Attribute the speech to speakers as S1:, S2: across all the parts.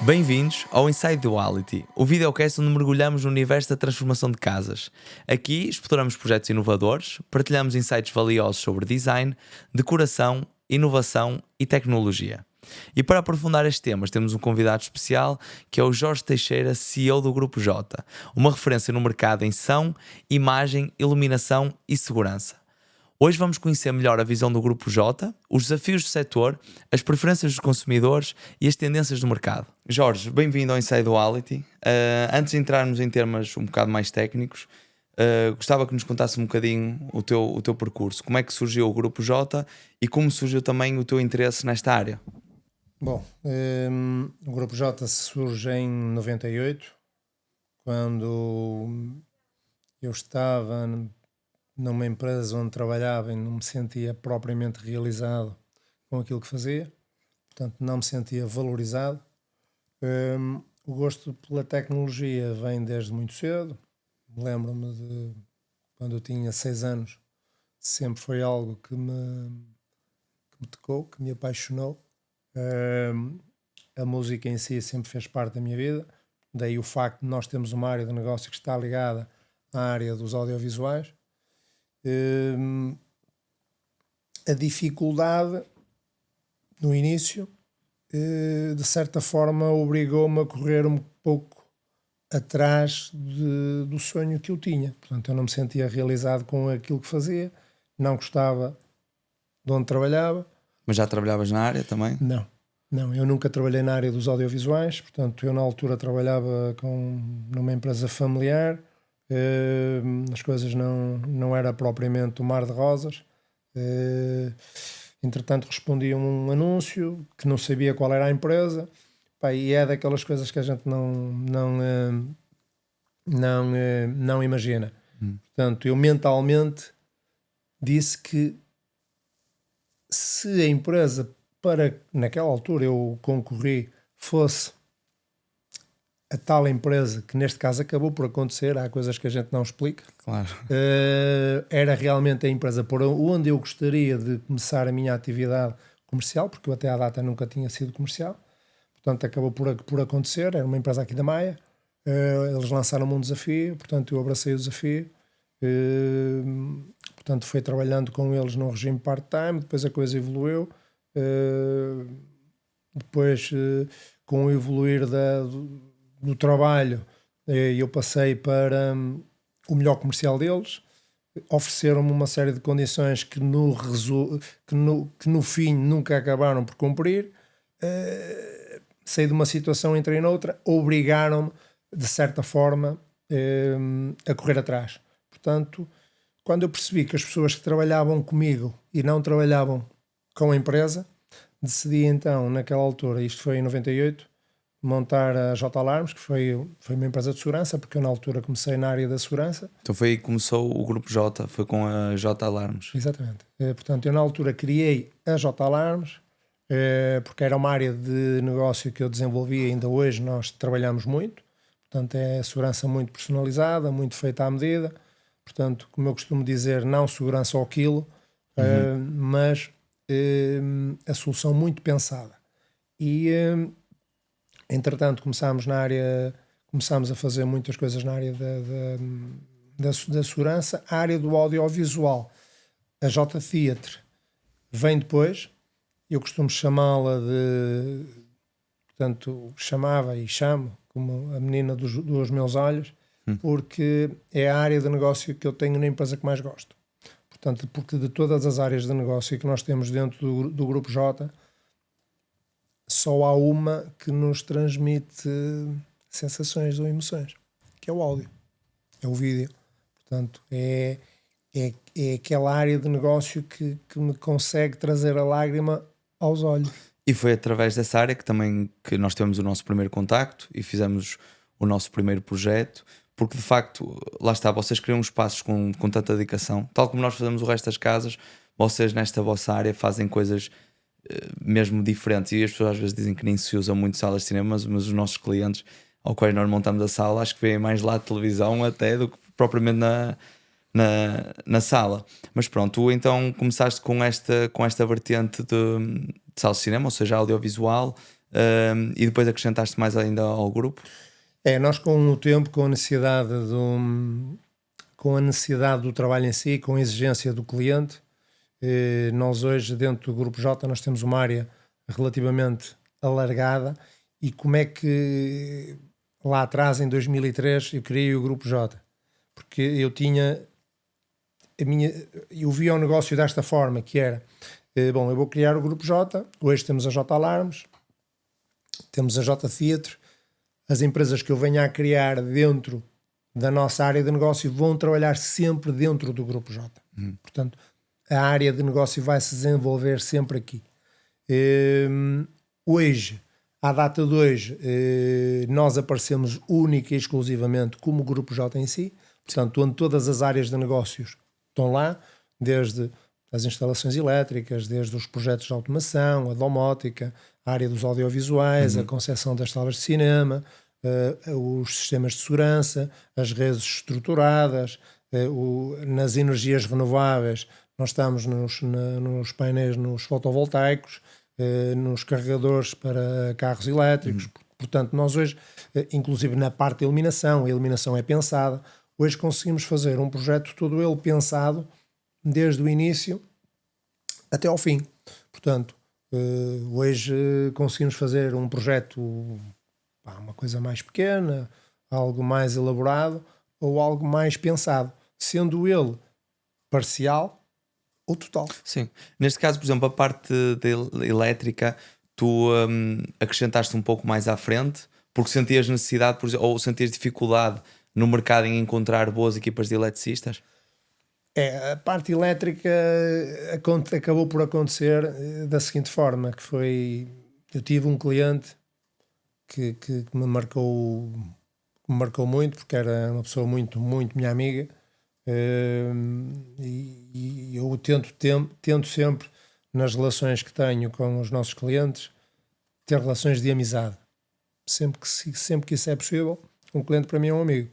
S1: Bem-vindos ao Inside Duality, o videocast onde mergulhamos no universo da transformação de casas. Aqui exploramos projetos inovadores, partilhamos insights valiosos sobre design, decoração, inovação e tecnologia. E para aprofundar estes temas temos um convidado especial que é o Jorge Teixeira, CEO do Grupo J, uma referência no mercado em som, imagem, iluminação e segurança. Hoje vamos conhecer melhor a visão do Grupo J, os desafios do setor, as preferências dos consumidores e as tendências do mercado. Jorge, bem-vindo ao Inside Duality. Antes de entrarmos em termos um bocado mais técnicos, gostava que nos contasse um bocadinho o teu percurso. Como é que surgiu o Grupo J e como surgiu também o teu interesse nesta área?
S2: Bom, o Grupo J surge em 98, quando eu estava numa empresa onde trabalhava e não me sentia propriamente realizado com aquilo que fazia, portanto não me sentia valorizado. O gosto pela tecnologia vem desde muito cedo. Lembro-me de quando eu tinha 6 anos, sempre foi algo que me tocou, que me apaixonou. A música em si sempre fez parte da minha vida, daí o facto de nós termos uma área de negócio que está ligada à área dos audiovisuais. A dificuldade no início de certa forma obrigou-me a correr um pouco atrás do sonho que eu tinha. Portanto, eu não me sentia realizado com aquilo que fazia, não gostava de onde trabalhava.
S1: Mas já trabalhavas na área também?
S2: Não, eu nunca trabalhei na área dos audiovisuais, portanto eu na altura trabalhava numa empresa familiar. As coisas não era propriamente um mar de rosas. Entretanto respondi a um anúncio que não sabia qual era a empresa. E é daquelas coisas que a gente não imagina. Portanto, eu mentalmente disse que se a empresa naquela altura eu concorri fosse a tal empresa, que neste caso acabou por acontecer, há coisas que a gente não explica.
S1: Claro.
S2: Era realmente a empresa por onde eu gostaria de começar a minha atividade comercial, porque eu até à data nunca tinha sido comercial. Portanto, acabou por acontecer. Era uma empresa aqui da Maia. Eles lançaram-me um desafio, portanto eu abracei o desafio. Portanto, fui trabalhando com eles num regime part-time, depois a coisa evoluiu. Depois, com o evoluir do trabalho, eu passei para o melhor comercial deles. Ofereceram-me uma série de condições que no fim nunca acabaram por cumprir. Saí de uma situação, entrei noutra, obrigaram-me de certa forma a correr atrás. Portanto, quando eu percebi que as pessoas que trabalhavam comigo e não trabalhavam com a empresa, decidi então naquela altura, isto foi em 98, montar a J Alarmes, que foi uma empresa de segurança, porque eu na altura comecei na área da segurança.
S1: Então foi aí que começou o Grupo J, foi com a J Alarmes.
S2: Exatamente. Portanto, eu na altura criei a J Alarmes, porque era uma área de negócio que eu desenvolvi, ainda hoje nós trabalhamos muito. Portanto, é segurança muito personalizada, muito feita à medida. Portanto, como eu costumo dizer, não segurança ao quilo, mas a solução muito pensada. E entretanto começámos a fazer muitas coisas na área da segurança. A área do audiovisual, a J Theatre, vem depois. Eu costumo chamá-la portanto, chamava e chamo como a menina dos meus olhos, porque é a área de negócio que eu tenho na empresa que mais gosto. Portanto, porque de todas as áreas de negócio que nós temos dentro do Grupo J, só há uma que nos transmite sensações ou emoções, que é o áudio, é o vídeo. Portanto, é aquela área de negócio que me consegue trazer a lágrima aos olhos.
S1: E foi através dessa área que nós tivemos o nosso primeiro contacto e fizemos o nosso primeiro projeto, porque de facto, lá está, vocês criam espaços com tanta dedicação, tal como nós fazemos o resto das casas, vocês nesta vossa área fazem coisas mesmo diferentes, e as pessoas às vezes dizem que nem se usa muito salas de cinema, mas os nossos clientes ao qual nós montamos a sala, acho que veem mais lá de televisão até do que propriamente na sala. Mas pronto, tu então começaste com esta vertente de sala de cinema, ou seja, audiovisual. e depois acrescentaste mais ainda ao grupo?
S2: Nós com o tempo, com a necessidade do trabalho em si, com a exigência do cliente, nós hoje dentro do Grupo J nós temos uma área relativamente alargada. E como é que lá atrás, em 2003, eu criei o Grupo J? Porque eu tinha eu via o negócio desta forma, que era, eu vou criar o Grupo J, hoje temos a J Alarmes, temos a J Theatre, as empresas que eu venha a criar dentro da nossa área de negócio vão trabalhar sempre dentro do Grupo J. Portanto, a área de negócio vai se desenvolver sempre aqui. Hoje, à data de hoje, nós aparecemos única e exclusivamente como Grupo J em si, portanto, onde todas as áreas de negócios estão lá, desde as instalações elétricas, desde os projetos de automação, a domótica, a área dos audiovisuais, a concepção das salas de cinema, os sistemas de segurança, as redes estruturadas, nas energias renováveis, nós estamos nos painéis, nos fotovoltaicos, nos carregadores para carros elétricos. Portanto, nós hoje, inclusive na parte da iluminação, a iluminação é pensada. Hoje conseguimos fazer um projeto todo ele pensado desde o início até ao fim. Portanto, hoje conseguimos fazer um projeto, uma coisa mais pequena, algo mais elaborado ou algo mais pensado, sendo ele parcial ou total.
S1: Sim. Neste caso, por exemplo, a parte da elétrica, tu acrescentaste um pouco mais à frente, porque sentias necessidade, ou sentias dificuldade no mercado em encontrar boas equipas de eletricistas?
S2: A parte elétrica acabou por acontecer da seguinte forma, que foi, eu tive um cliente que me marcou muito, porque era uma pessoa muito, muito minha amiga, e eu tento sempre, nas relações que tenho com os nossos clientes, ter relações de amizade. Sempre que isso é possível, um cliente para mim é um amigo.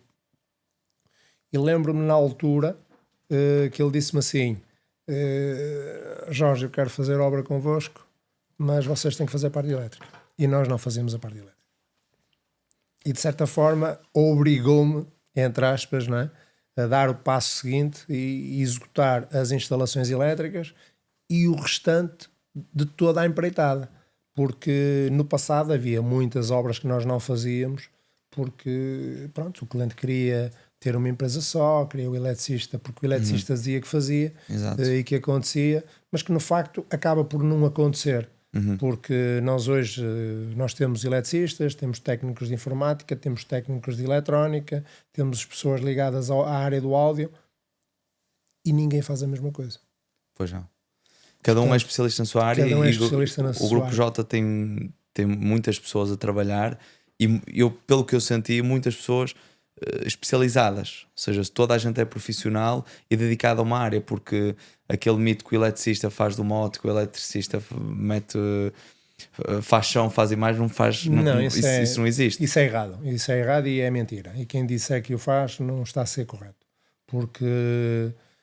S2: E lembro-me na altura que ele disse-me assim: Jorge, eu quero fazer obra convosco, mas vocês têm que fazer a parte elétrica. E nós não fazemos a parte elétrica. E de certa forma obrigou-me, entre aspas, não é, a dar o passo seguinte e executar as instalações elétricas e o restante de toda a empreitada. Porque no passado havia muitas obras que nós não fazíamos, porque pronto, o cliente queria ter uma empresa só, queria o eletricista, porque o eletricista dizia que fazia e que acontecia, mas que no facto acaba por não acontecer. Porque nós hoje nós temos eletricistas, temos técnicos de informática, temos técnicos de eletrónica, temos pessoas ligadas à área do áudio e ninguém faz a mesma coisa.
S1: Pois não. Cada um é especialista na sua área
S2: cada um é
S1: e
S2: especialista na
S1: o
S2: sua
S1: Grupo
S2: área.
S1: J tem muitas pessoas a trabalhar e eu, pelo que eu senti, muitas pessoas especializadas, ou seja, toda a gente é profissional e dedicada a uma área, porque aquele mito que o eletricista faz do moto, que o eletricista faz chão, faz imagem, não faz, isso não existe.
S2: Isso é errado e é mentira, e quem disser que o faz não está a ser correto, porque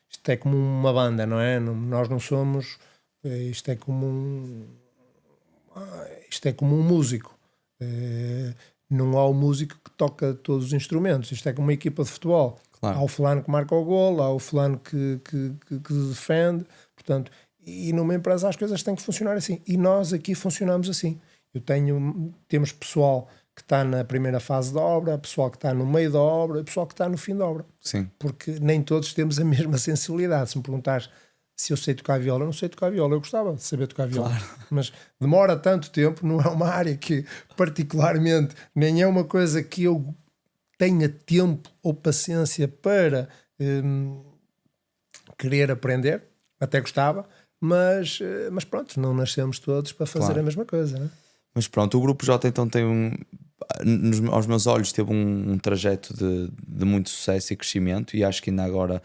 S2: isto é como uma banda, não é? Nós não somos, isto é como um músico. Não há o músico que toca todos os instrumentos. Isto é como uma equipa de futebol. Claro. Há o fulano que marca o golo, há o fulano que defende. Portanto, e numa empresa as coisas têm que funcionar assim. E nós aqui funcionamos assim. Temos pessoal que está na primeira fase da obra, pessoal que está no meio da obra e pessoal que está no fim da obra.
S1: Sim.
S2: Porque nem todos temos a mesma sensibilidade. Se me perguntares se eu sei tocar viola, eu não sei tocar viola. Eu gostava de saber tocar viola. Claro. Mas demora tanto tempo, não é uma área que particularmente, nem é uma coisa que eu tenha tempo ou paciência para querer aprender. Até gostava, mas pronto, não nascemos todos para fazer a mesma coisa, não é?
S1: Mas pronto, o Grupo J então tem aos meus olhos teve um trajeto de muito sucesso e crescimento, e acho que ainda agora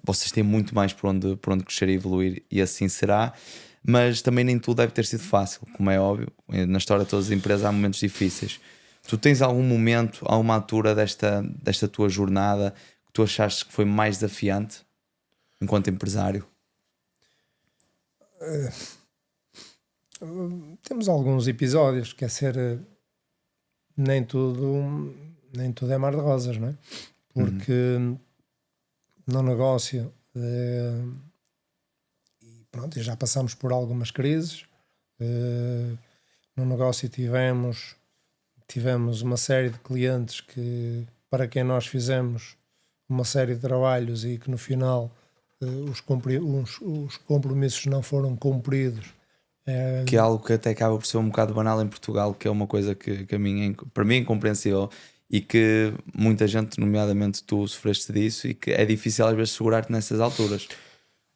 S1: vocês têm muito mais por onde crescer e evoluir, e assim será. Mas também nem tudo deve ter sido fácil, como é óbvio. Na história de todas as empresas há momentos difíceis. Tu tens algum momento, alguma altura desta tua jornada que tu achaste que foi mais desafiante enquanto empresário?
S2: Temos alguns episódios, quer ser, nem tudo é mar de rosas, não é? Porque no negócio, e pronto, já passamos por algumas crises. No negócio tivemos uma série de clientes para quem nós fizemos uma série de trabalhos e que no final os compromissos não foram cumpridos.
S1: Que é algo que até acaba por ser um bocado banal em Portugal, que é uma coisa que para mim é incompreensível e que muita gente, nomeadamente tu, sofreste disso e que é difícil às vezes segurar-te nessas alturas.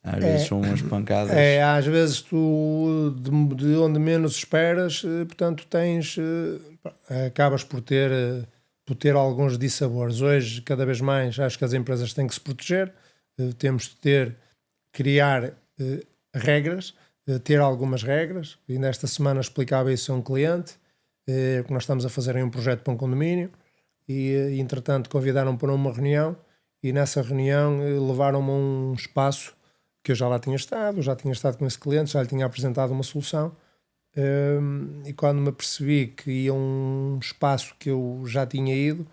S1: Às vezes são umas pancadas.
S2: Às vezes tu, de onde menos esperas, portanto acabas por ter alguns dissabores. Hoje, cada vez mais, acho que as empresas têm que se proteger, temos de criar regras, ter algumas regras. E nesta semana explicava isso a um cliente, que nós estamos a fazer um projeto para um condomínio e entretanto convidaram-me para uma reunião e nessa reunião levaram-me a um espaço que eu já lá tinha estado com esse cliente, já lhe tinha apresentado uma solução, e quando me apercebi que ia um espaço que eu já tinha ido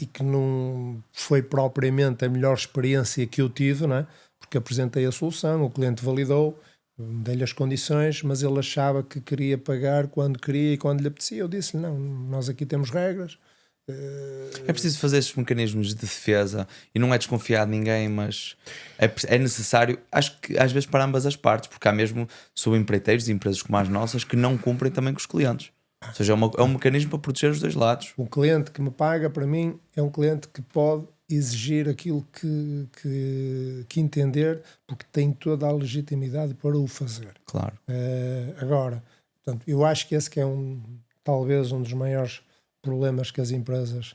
S2: e que não foi propriamente a melhor experiência que eu tive, não é? Porque apresentei a solução, o cliente validou, dei-lhe as condições, mas ele achava que queria pagar quando queria e quando lhe apetecia. Eu disse-lhe, não, nós aqui temos regras.
S1: É preciso fazer estes mecanismos de defesa e não é desconfiar de ninguém, mas é necessário, acho que às vezes para ambas as partes, porque há mesmo subempreiteiros de empresas como as nossas que não cumprem também com os clientes. Ou seja, é um mecanismo para proteger os dois lados.
S2: O cliente que me paga, para mim, é um cliente que pode exigir aquilo que entender, porque tem toda a legitimidade para o fazer.
S1: Claro.
S2: Agora, portanto, eu acho que esse que é talvez um dos maiores problemas que as empresas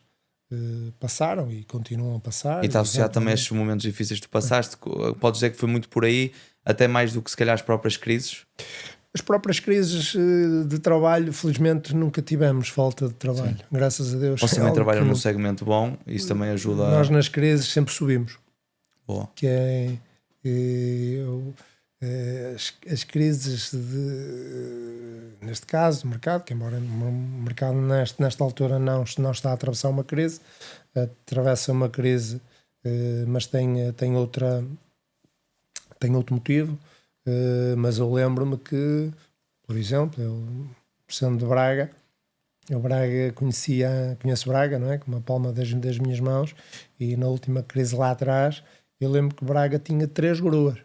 S2: passaram e continuam a passar.
S1: E está associado também a estes momentos difíceis que tu passaste. Podes dizer que foi muito por aí, até mais do que se calhar as próprias crises?
S2: As próprias crises de trabalho, felizmente nunca tivemos falta de trabalho. Sim. Graças a Deus.
S1: Vocês também trabalham num segmento bom, isso também ajuda.
S2: Nós nas crises sempre subimos.
S1: Boa.
S2: Que é as crises neste caso, o mercado, que embora o mercado nesta altura não está a atravessar uma crise, atravessa uma crise, mas tem outro motivo. Mas eu lembro-me que, por exemplo, eu sendo de Braga, conheço Braga, não é? Com uma palma das minhas mãos, e na última crise lá atrás eu lembro que Braga tinha 3 gruas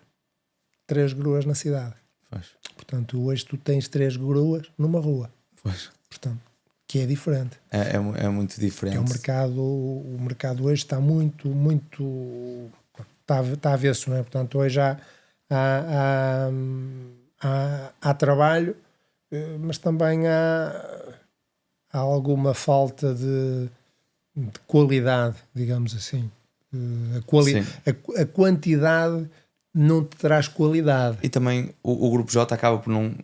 S2: na cidade.
S1: Pois.
S2: Portanto, hoje tu tens 3 gruas numa rua.
S1: Pois.
S2: Portanto, que é diferente.
S1: É muito diferente.
S2: O mercado hoje está muito está a ver-se, não é? Portanto, hoje há trabalho, mas também há alguma falta de qualidade, digamos assim. A quantidade não te traz qualidade.
S1: E também o Grupo J acaba por não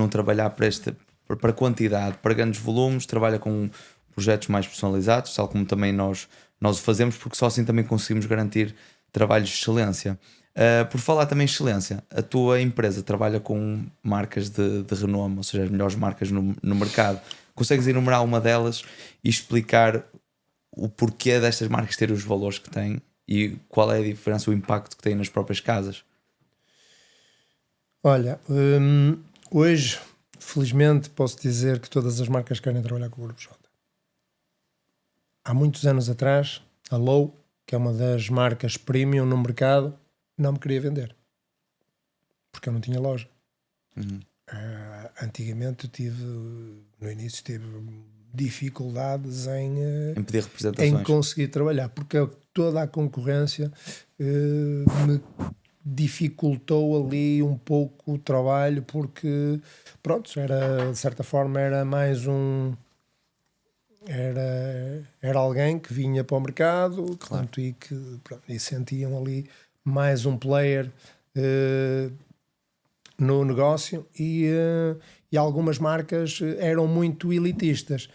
S1: trabalhar para quantidade, para grandes volumes, trabalha com projetos mais personalizados, tal como também nós o fazemos, porque só assim também conseguimos garantir trabalhos de excelência. Por falar também em excelência, a tua empresa trabalha com marcas de renome, ou seja, as melhores marcas no mercado. Consegues enumerar uma delas e explicar o porquê destas marcas terem os valores que têm e qual é a diferença, o impacto que têm nas próprias casas?
S2: Olha, hoje, felizmente, posso dizer que todas as marcas querem trabalhar com o Grupo J. Há muitos anos atrás, a Low, que é uma das marcas premium no mercado, não me queria vender porque eu não tinha loja. Antigamente no início tive dificuldades em
S1: pedir representações,
S2: em conseguir trabalhar, porque toda a concorrência me dificultou ali um pouco o trabalho, porque pronto, de certa forma era mais era alguém que vinha para o mercado, claro. Portanto, e sentiam ali mais um player no negócio, e algumas marcas eram muito elitistas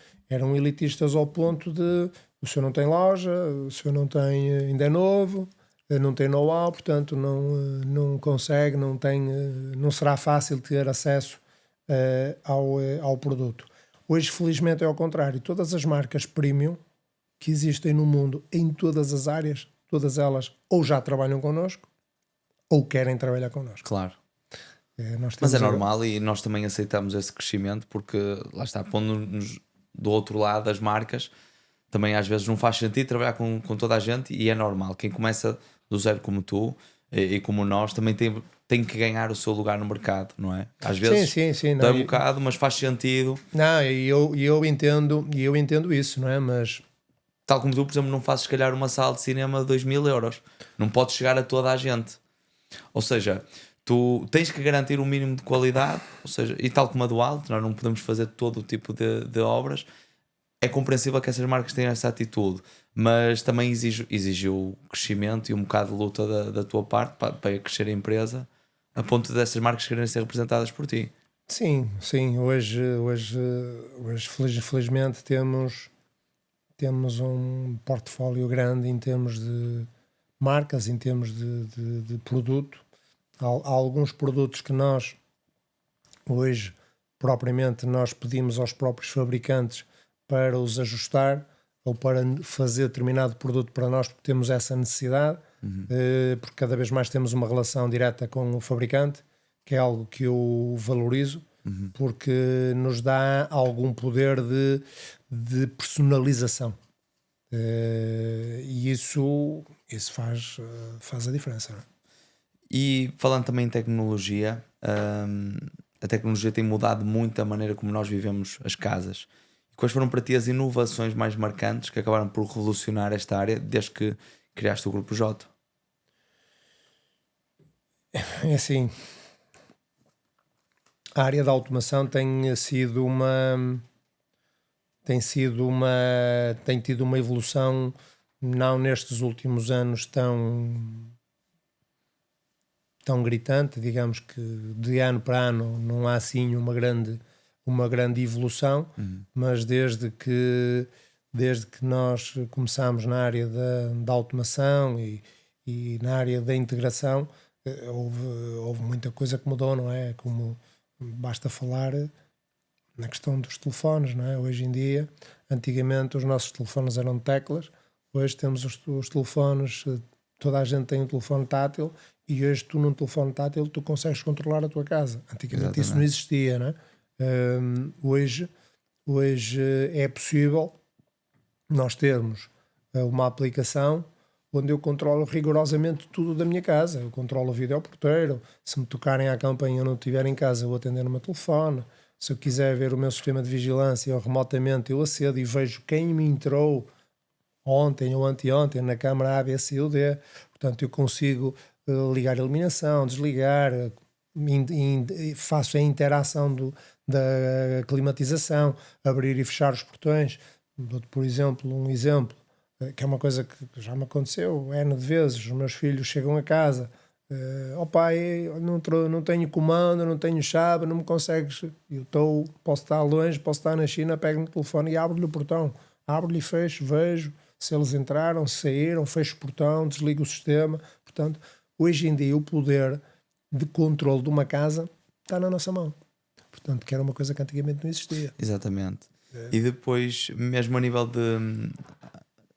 S2: ao ponto de o senhor não tem loja, o senhor não tem, ainda é novo, não tem know-how, portanto não consegue, não será fácil ter acesso ao produto. Hoje, felizmente, é ao contrário. Todas as marcas premium que existem no mundo, em todas as áreas, todas elas ou já trabalham connosco ou querem trabalhar connosco.
S1: Claro.
S2: Nós
S1: Mas
S2: temos
S1: é normal e nós também aceitamos esse crescimento porque, lá está, pondo-nos do outro lado as marcas, também às vezes não faz sentido trabalhar com toda a gente e é normal. Quem começa do zero como tu e como nós também tem que ganhar o seu lugar no mercado, não é? Às vezes
S2: sim.
S1: dói um bocado, mas faz sentido.
S2: Não, e eu entendo isso, não é? Mas
S1: Tal como tu, por exemplo, não fazes se calhar uma sala de cinema de 2.000 euros. Não podes chegar a toda a gente. Ou seja, tu tens que garantir um mínimo de qualidade, ou seja, e tal como a do Alto, nós não podemos fazer todo o tipo de obras. É compreensível que essas marcas tenham essa atitude, mas também exigiu crescimento e um bocado de luta da tua parte para crescer a empresa, a ponto dessas marcas quererem ser representadas por ti.
S2: sim. Hoje felizmente temos um portfólio grande em termos de marcas, em termos de produto. Há alguns produtos que nós hoje propriamente nós pedimos aos próprios fabricantes para os ajustar ou para fazer determinado produto para nós, porque temos essa necessidade, porque cada vez mais temos uma relação direta com o fabricante, que é algo que eu valorizo, porque nos dá algum poder de personalização. E isso faz a diferença. Não é?
S1: E falando também em tecnologia, a tecnologia tem mudado muito a maneira como nós vivemos as casas. Quais foram para ti as inovações mais marcantes que acabaram por revolucionar esta área desde que criaste o Grupo J?
S2: É assim, a área da automação tem tido uma evolução, não nestes últimos anos tão gritante, digamos que de ano para ano não há assim uma grande evolução, mas desde que nós começámos na área da automação e na área da integração, houve muita coisa que mudou, não é? Como basta falar na questão dos telefones, não é? Hoje em dia, antigamente os nossos telefones eram teclas, hoje temos os telefones, toda a gente tem um telefone tátil e hoje tu num telefone tátil tu consegues controlar a tua casa. Antigamente isso não existia, não é? Hoje é possível nós termos uma aplicação onde eu controlo rigorosamente tudo da minha casa. Eu controlo o videoporteiro, se me tocarem à campainha e eu não estiver em casa, eu vou atender no meu telefone. Se eu quiser ver o meu sistema de vigilância eu remotamente, eu acedo e vejo quem me entrou ontem ou anteontem na câmara A, B, C ou D. Portanto, eu consigo ligar a iluminação, desligar, faço a interação da climatização, abrir e fechar os portões. Dou-te, por exemplo, que é uma coisa que já me aconteceu N de vezes. Os meus filhos chegam a casa, pai, não tenho comando, não tenho chave, não me consegues. Posso estar longe, posso estar na China, pego no telefone e abro-lhe o portão, abro-lhe e fecho, vejo se eles entraram, se saíram, fecho o portão, desligo o sistema. Portanto, hoje em dia o poder de controle de uma casa está na nossa mão. Portanto, que era uma coisa que antigamente não existia.
S1: Exatamente. E depois, mesmo a nível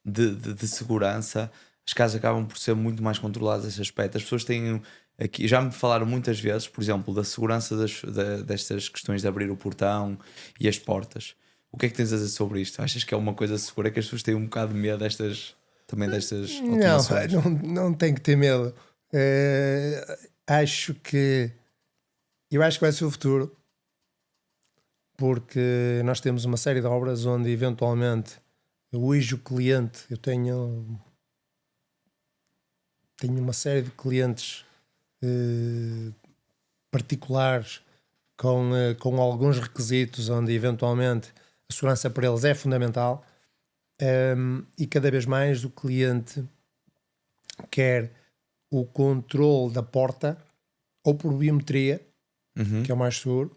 S1: de segurança, as casas acabam por ser muito mais controladas nesse aspecto. As pessoas têm aqui, já me falaram muitas vezes, por exemplo, da segurança destas questões de abrir o portão e as portas. O que é que tens a dizer sobre isto? Achas que é uma coisa segura, que as pessoas têm um bocado de medo destas automações?
S2: Não tem que ter medo. Acho que vai ser o futuro, porque nós temos uma série de obras onde eventualmente hoje o cliente, eu tenho uma série de clientes particulares com alguns requisitos onde eventualmente a segurança para eles é fundamental, e cada vez mais o cliente quer o controle da porta ou por biometria, que é o mais seguro,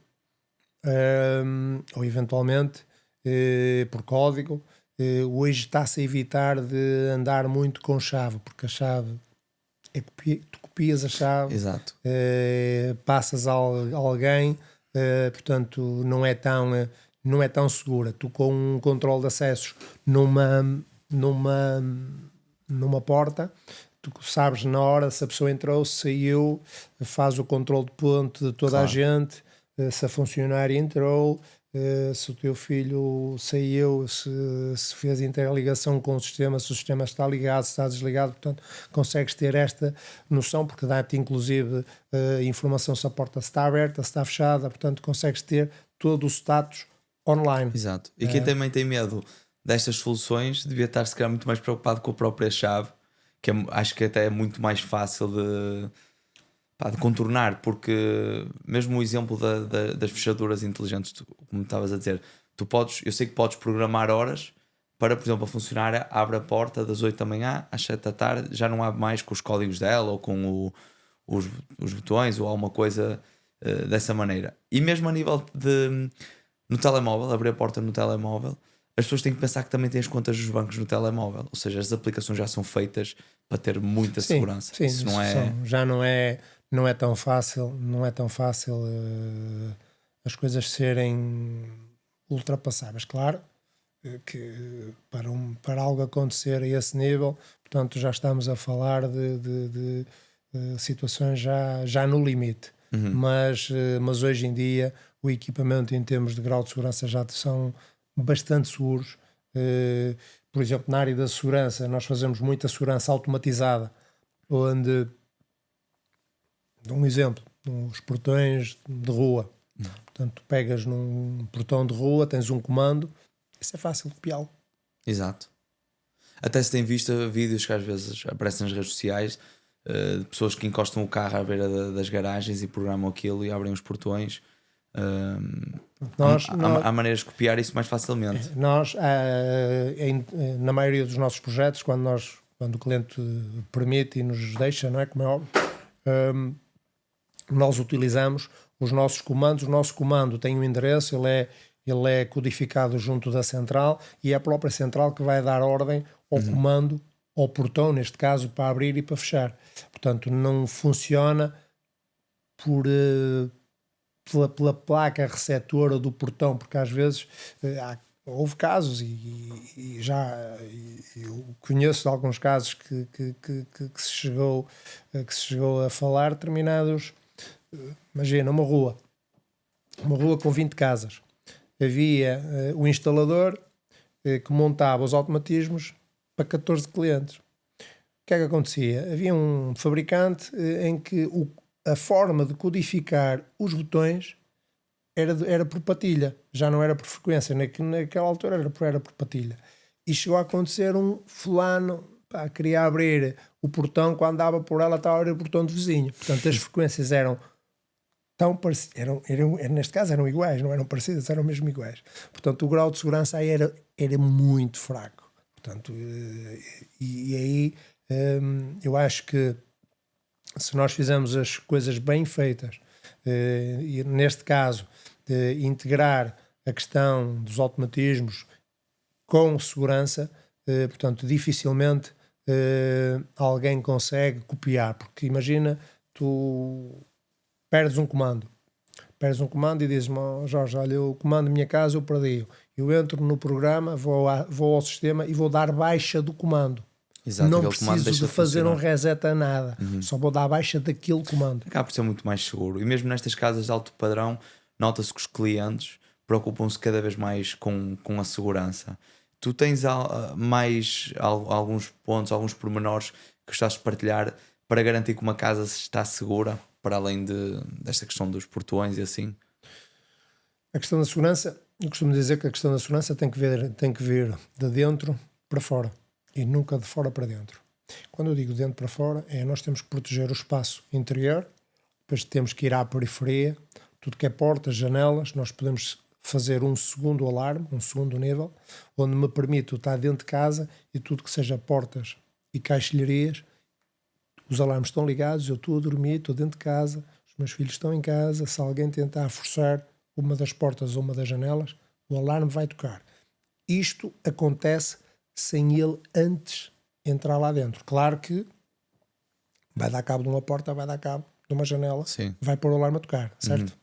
S2: ou eventualmente por código. Hoje está-se a evitar de andar muito com chave, porque a chave tu copias a chave,
S1: Exato.
S2: passas a alguém, portanto não é tão segura. Tu com um controle de acessos numa porta, tu sabes na hora se a pessoa entrou, se saiu, faz o controle de ponto de toda a gente, se a funcionária entrou, se o teu filho saiu, se fez interligação com o sistema, se o sistema está ligado, se está desligado. Portanto, consegues ter esta noção, porque dá-te inclusive informação se a porta está aberta, se está fechada. Portanto, consegues ter todo o status online.
S1: Exato. E quem também tem medo destas soluções devia estar se calhar muito mais preocupado com a própria chave, que acho que até é muito mais fácil de contornar, porque mesmo o exemplo das fechaduras inteligentes, como estavas a dizer, eu sei que podes programar horas para, por exemplo, a funcionária abre a porta das 8 da manhã às 7 da tarde, já não abre mais com os códigos dela ou com os botões ou alguma coisa dessa maneira. E mesmo a nível no telemóvel, abrir a porta no telemóvel, as pessoas têm que pensar que também têm as contas dos bancos no telemóvel, ou seja, as aplicações já são feitas para ter muita segurança.
S2: Sim,
S1: isso
S2: já não é tão fácil, as coisas serem ultrapassáveis. Claro que para algo acontecer a esse nível, portanto, já estamos a falar de situações já no limite. Mas hoje em dia o equipamento em termos de grau de segurança já são bastante seguros. Por exemplo, na área da segurança, nós fazemos muita segurança automatizada, onde, um exemplo, os portões de rua. Portanto, tu pegas num portão de rua, tens um comando, isso é fácil de copiá-lo.
S1: Exato. Até se tem visto vídeos que às vezes aparecem nas redes sociais de pessoas que encostam o carro à beira das garagens e programam aquilo e abrem os portões. Há maneiras de copiar isso mais facilmente.
S2: Nós, na maioria dos nossos projetos, quando o cliente permite e nos deixa, não é, como é óbvio, nós utilizamos os nossos comandos. O nosso comando tem um endereço, ele é codificado junto da central, e é a própria central que vai dar ordem ao comando, ao portão, neste caso, para abrir e para fechar. Portanto, não funciona pela placa receptora do portão, porque às vezes houve casos e eu conheço de alguns casos que se chegou a falar determinados. Imagina uma rua com 20 casas, havia o instalador que montava os automatismos para 14 clientes. O que é que acontecia? Havia um fabricante em que a forma de codificar os botões era por patilha, já não era por frequência. Naquela altura era por patilha. E chegou a acontecer um fulano queria abrir o portão, quando dava por ela estava a abrir o portão do vizinho. Portanto, as frequências eram tão parecidas, neste caso eram iguais, não eram parecidas, eram mesmo iguais. Portanto, o grau de segurança aí era muito fraco. Portanto, e aí eu acho que se nós fizermos as coisas bem feitas, e neste caso integrar a questão dos automatismos com segurança, portanto dificilmente alguém consegue copiar, porque imagina, tu perdes um comando e dizes-me: Jorge, olha, o comando da minha casa eu perdi, eu entro no programa, vou ao sistema e vou dar baixa do comando. Exato, não preciso de fazer um reset a nada, só vou dar baixa daquele comando.
S1: Acaba por ser muito mais seguro. E mesmo nestas casas de alto padrão, nota-se que os clientes preocupam-se cada vez mais com a segurança. Tu tens alguns pontos, alguns pormenores que gostas de partilhar para garantir que uma casa está segura, para além desta questão dos portões e assim?
S2: A questão da segurança, eu costumo dizer que a questão da segurança tem que vir de dentro para fora e nunca de fora para dentro. Quando eu digo de dentro para fora, nós temos que proteger o espaço interior, depois temos que ir à periferia, tudo que é portas, janelas, nós podemos fazer um segundo alarme, um segundo nível, onde me permite estar dentro de casa e tudo que seja portas e caixilharias, os alarmes estão ligados, eu estou a dormir, estou dentro de casa, os meus filhos estão em casa, se alguém tentar forçar uma das portas ou uma das janelas, o alarme vai tocar. Isto acontece sem ele antes entrar lá dentro. Claro que vai dar cabo de uma porta, vai dar cabo de uma janela, sim, vai pôr o alarme a tocar, certo?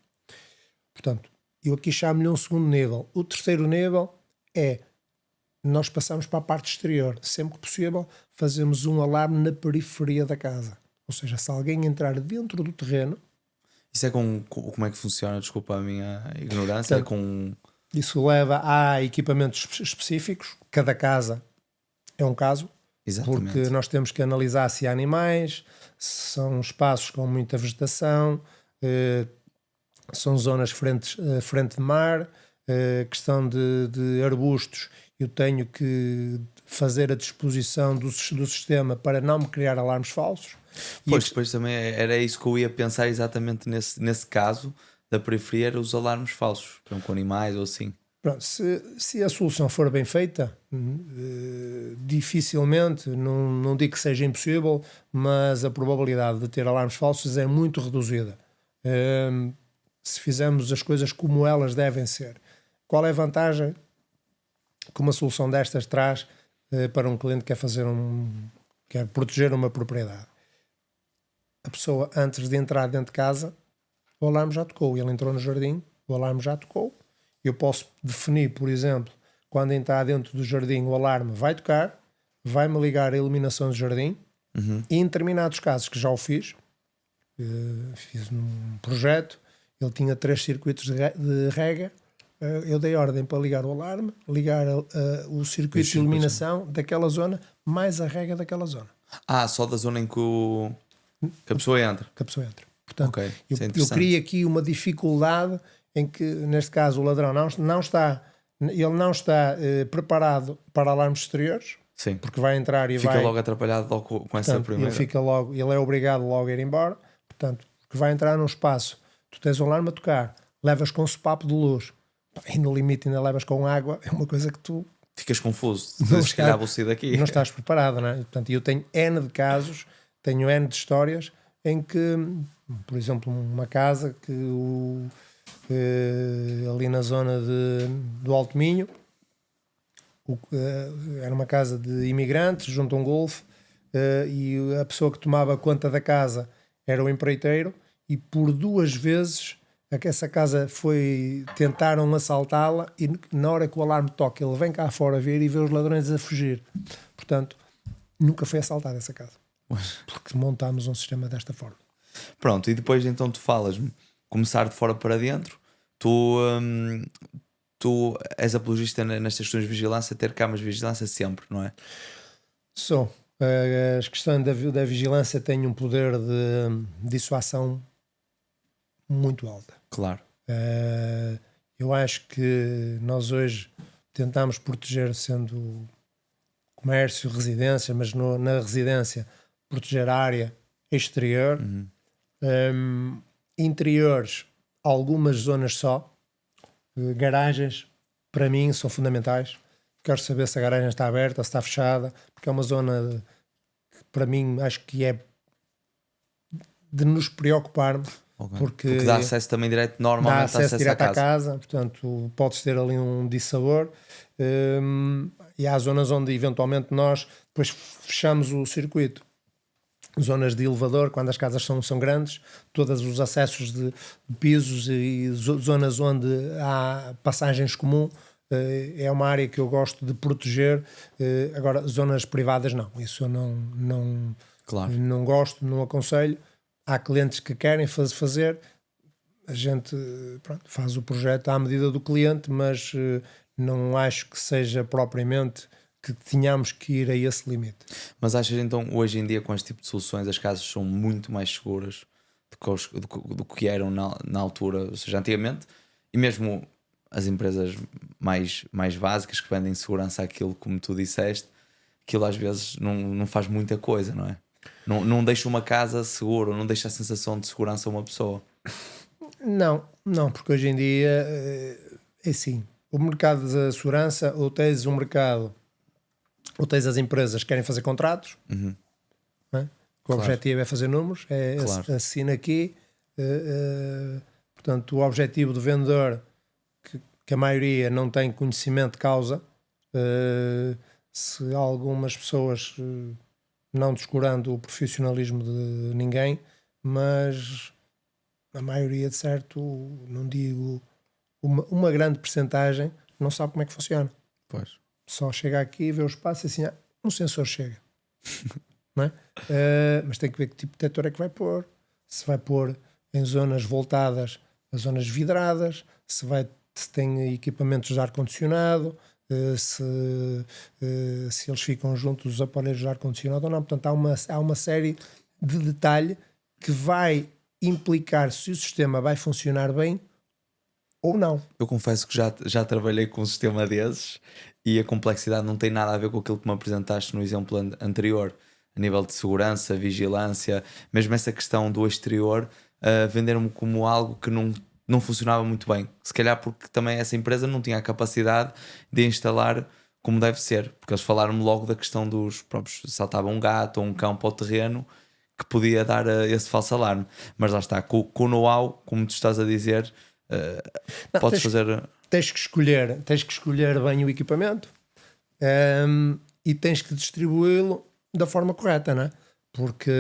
S2: Portanto, eu aqui chamo-lhe um segundo nível. O terceiro nível é nós passamos para a parte exterior. Sempre que possível, fazemos um alarme na periferia da casa. Ou seja, se alguém entrar dentro do terreno,
S1: Isso é como é que funciona? Desculpa a minha ignorância.
S2: Portanto, isso leva a equipamentos específicos. Cada casa é um caso,
S1: Exatamente.
S2: porque nós temos que analisar se há animais, se são espaços com muita vegetação, são zonas frente de mar, questão de arbustos. Eu tenho que fazer a disposição do sistema para não me criar alarmes falsos.
S1: Pois, depois também era isso que eu ia pensar exatamente nesse caso da periferia, era os alarmes falsos, por exemplo, com animais ou assim.
S2: Pronto, se a solução for bem feita, dificilmente, não digo que seja impossível, mas a probabilidade de ter alarmes falsos é muito reduzida. Se fizermos as coisas como elas devem ser. Qual é a vantagem que uma solução destas traz para um cliente que quer proteger uma propriedade? A pessoa, antes de entrar dentro de casa, o alarme já tocou. Ele entrou no jardim, o alarme já tocou. Eu posso definir, por exemplo, quando entrar dentro do jardim, o alarme vai tocar, vai-me ligar a iluminação do jardim. E em determinados casos que já o fiz num projeto, ele tinha 3 circuitos de rega. Eu dei ordem para ligar o alarme, ligar o circuito de iluminação daquela zona, mais a rega daquela zona.
S1: Só da zona em que a pessoa entra.
S2: Portanto,
S1: Okay,
S2: eu criei aqui uma dificuldade em que, neste caso, o ladrão não está preparado para alarmes exteriores.
S1: Sim.
S2: Porque vai entrar e
S1: fica logo atrapalhado logo com essa primeira.
S2: Ele é obrigado logo a ir embora. Portanto, porque vai entrar num espaço, tu tens o alarme a tocar, levas com sopapo de luz e no limite ainda levas com água, é uma coisa que tu
S1: ficas confuso. Se calhar vou sair daqui.
S2: Não estás preparado, não é? Portanto, eu tenho N de casos, tenho N de histórias em que, por exemplo, uma casa que ali na zona do Alto Minho, era uma casa de imigrantes junto a um golfe, e a pessoa que tomava conta da casa era o empreiteiro, e por 2 vezes essa casa tentaram assaltá-la, e na hora que o alarme toca ele vem cá fora ver e vê os ladrões a fugir. Portanto, nunca foi assaltada essa casa, porque montámos um sistema desta forma.
S1: Pronto, e depois então tu falas-me começar de fora para dentro. Tu és apologista nestas questões de vigilância, ter câmaras de vigilância sempre, não é?
S2: Sou. As questões da vigilância têm um poder de dissuasão muito alta.
S1: Claro.
S2: Eu acho que nós hoje tentamos proteger, sendo comércio, residência, mas na residência proteger a área exterior. Interiores, algumas zonas só. Garagens, para mim, são fundamentais. Quero saber se a garagem está aberta, se está fechada, porque é uma zona que, para mim, acho que é de nos preocuparmos.
S1: Okay.
S2: Porque
S1: dá acesso também direto, normalmente
S2: dá acesso direto à casa. Portanto, podes ter ali um dissabor. E há zonas onde, eventualmente, nós depois fechamos o circuito. Zonas de elevador, quando as casas são grandes, todos os acessos de pisos e zonas onde há passagens comuns, é uma área que eu gosto de proteger. Agora, zonas privadas não, isso eu não gosto, não aconselho. Há clientes que querem fazer, a gente faz o projeto à medida do cliente, mas não acho que seja propriamente que tenhamos que ir a esse limite.
S1: Mas achas então, hoje em dia, com este tipo de soluções, as casas são muito mais seguras do que eram na altura, ou seja, antigamente, e mesmo as empresas mais básicas que vendem segurança àquilo, como tu disseste, aquilo às vezes não faz muita coisa, não é? Não deixa uma casa segura, não deixa a sensação de segurança a uma pessoa.
S2: Não, porque hoje em dia é assim, o mercado da segurança, ou tens um mercado, ou tens as empresas que querem fazer contratos, não é? O objetivo é fazer números, assina aqui, portanto o objetivo do vendedor, que a maioria não tem conhecimento de causa, se algumas pessoas, não descurando o profissionalismo de ninguém, mas a maioria, de certo, não digo uma grande percentagem não sabe como é que funciona.
S1: Pois.
S2: Só chega aqui, vê o espaço e assim, um sensor chega. Não é? Mas tem que ver que tipo de detector é que vai pôr. Se vai pôr em zonas voltadas a zonas vidradas, se tem equipamentos de ar-condicionado, se eles ficam juntos os aparelhos de ar-condicionado ou não. Portanto, há uma série de detalhes que vai implicar se o sistema vai funcionar bem ou não.
S1: Eu confesso que já trabalhei com um sistema desses e a complexidade não tem nada a ver com aquilo que me apresentaste no exemplo anterior, a nível de segurança, vigilância, mesmo essa questão do exterior, venderam-me como algo que não funcionava muito bem. Se calhar porque também essa empresa não tinha a capacidade de instalar como deve ser, porque eles falaram-me logo da questão dos próprios, saltava um gato ou um cão para o terreno que podia dar esse falso alarme. Mas lá está, com o know-how, como tu estás a dizer,
S2: Não,
S1: podes fazer.
S2: Tens que escolher bem o equipamento, e tens que distribuí-lo da forma correta, não é? Porque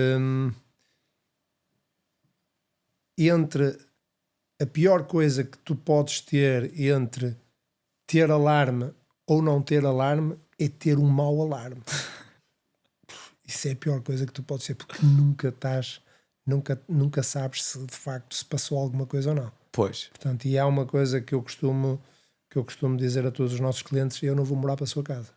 S2: entre a pior coisa que tu podes ter entre ter alarme ou não ter alarme é ter um mau alarme. Isso é a pior coisa que tu podes ter, porque nunca sabes se de facto se passou alguma coisa ou não.
S1: Pois.
S2: Portanto, e há uma coisa que eu costumo dizer a todos os nossos clientes: eu não vou morar para a sua casa.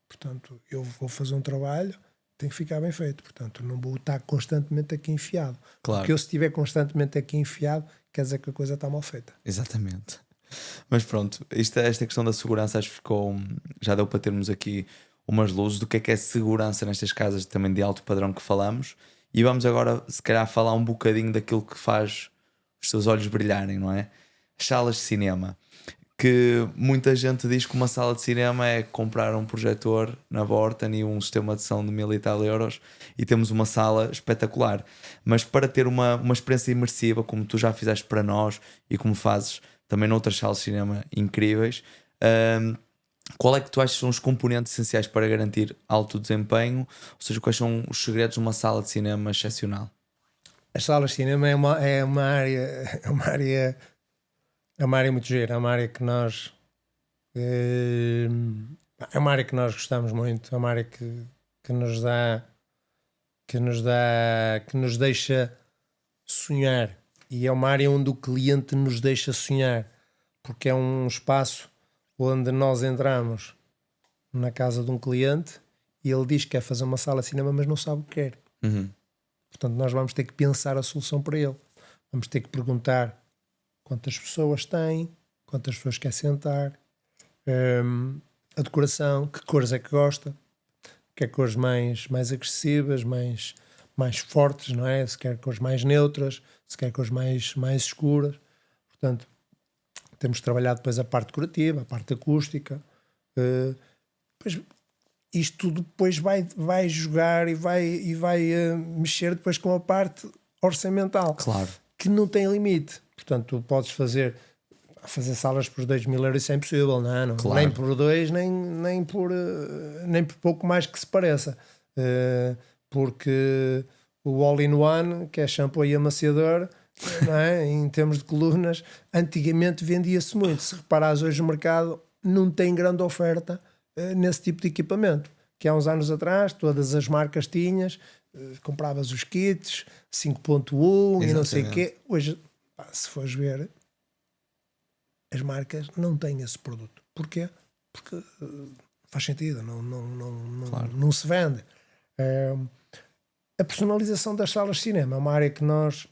S2: Portanto, eu vou fazer um trabalho, tem que ficar bem feito. Portanto, não vou estar constantemente aqui enfiado.
S1: Claro.
S2: Porque eu, se estiver constantemente aqui enfiado, quer dizer que a coisa está mal feita.
S1: Exatamente. Mas pronto, esta questão da segurança acho que já deu para termos aqui umas luzes do que é segurança nestas casas também de alto padrão que falamos, e vamos agora se calhar falar um bocadinho daquilo que faz os seus olhos brilharem, não é? As salas de cinema, que muita gente diz que uma sala de cinema é comprar um projetor na Vorten e um sistema de som de 1000 e tal euros e temos uma sala espetacular, mas para ter uma experiência imersiva como tu já fizeste para nós e como fazes também noutras salas de cinema incríveis, qual é que tu achas que são os componentes essenciais para garantir alto desempenho? Ou seja, quais são os segredos de uma sala de cinema excepcional?
S2: As salas de cinema é uma área muito gira, é uma área que nós gostamos muito, é uma área que nos deixa sonhar, e é uma área onde o cliente nos deixa sonhar, porque é um espaço onde nós entramos na casa de um cliente e ele diz que quer fazer uma sala de cinema, mas não sabe o que quer. Portanto, nós vamos ter que pensar a solução para ele. Vamos ter que perguntar quantas pessoas tem, quantas pessoas quer sentar, a decoração, que cores é que gosta, quer cores mais agressivas, mais fortes, não é? Se quer cores mais neutras, se quer cores mais escuras. Portanto, temos trabalhado depois a parte decorativa, a parte acústica. Depois, isto tudo depois vai jogar e vai mexer depois com a parte orçamental.
S1: Claro.
S2: Que não tem limite. Portanto, tu podes fazer salas por 2.000 euros, isso é impossível, não?
S1: Claro.
S2: Nem por 2, nem por pouco mais que se pareça. Porque o all-in-one, que é shampoo e amaciador, não é? Em termos de colunas, antigamente vendia-se muito. Se reparares, hoje o mercado não tem grande oferta nesse tipo de equipamento. Que há uns anos atrás, todas as marcas tinhas, compravas os kits 5.1 e não sei o quê. Hoje, se fores ver, as marcas não têm esse produto. Porquê? Porque faz sentido,
S1: Claro.
S2: não se vende. A personalização das salas de cinema é uma área que nós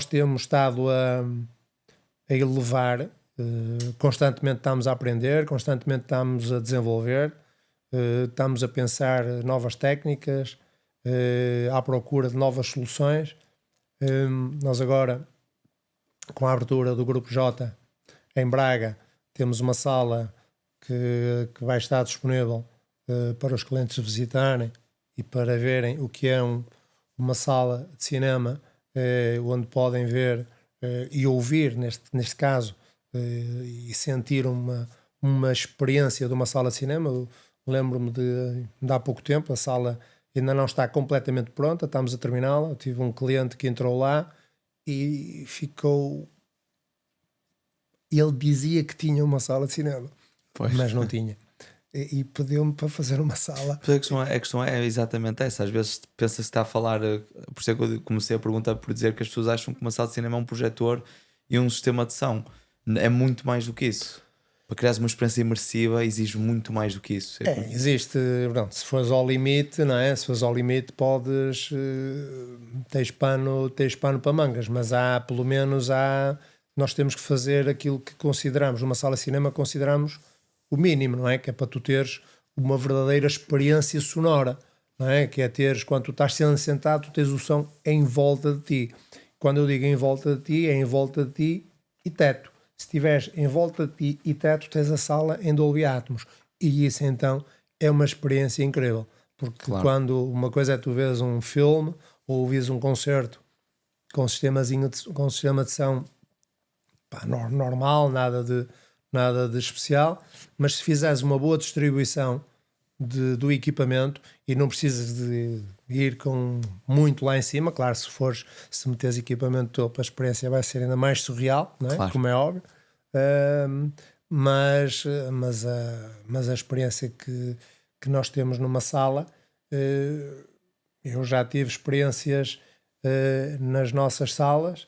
S2: temos estado a elevar. Constantemente estamos a aprender, constantemente estamos a desenvolver, estamos a pensar novas técnicas, à procura de novas soluções. Nós agora, com a abertura do Grupo J em Braga, temos uma sala que vai estar disponível para os clientes visitarem e para verem o que é uma sala de cinema, onde podem ver e ouvir, neste caso, e sentir uma experiência de uma sala de cinema. Eu lembro-me de há pouco tempo, a sala ainda não está completamente pronta, estamos a terminá-la. Eu tive um cliente que entrou lá e ficou ele dizia que tinha uma sala de cinema,
S1: Pois.
S2: mas não tinha. E pediu-me para fazer uma sala.
S1: A questão é exatamente essa. Às vezes pensa-se que está a falar, por isso é que eu comecei a pergunta por dizer que as pessoas acham que uma sala de cinema é um projetor e um sistema de som. É muito mais do que isso. Para criar uma experiência imersiva exige muito mais do que isso.
S2: Existe, pronto, se fores ao limite, não é? Se fores ao limite podes, tens pano para mangas, mas pelo menos nós temos que fazer aquilo que consideramos, numa sala de cinema consideramos o mínimo, não é? Que é para tu teres uma verdadeira experiência sonora, não é? Que é teres, quando tu estás sentado, tu tens o som em volta de ti. Quando eu digo em volta de ti, é em volta de ti e teto. Se estiveres em volta de ti e teto, tens a sala em Dolby Atmos. E isso então é uma experiência incrível. Porque quando uma coisa é tu vês um filme ou ouvis um concerto com sistema de som normal, nada de especial, mas se fizeres uma boa distribuição do equipamento e não precisas de ir com muito lá em cima, claro, se meteres equipamento topo, a experiência vai ser ainda mais surreal, não é?
S1: Claro.
S2: Como é óbvio, mas a experiência que nós temos numa sala, eu já tive experiências nas nossas salas,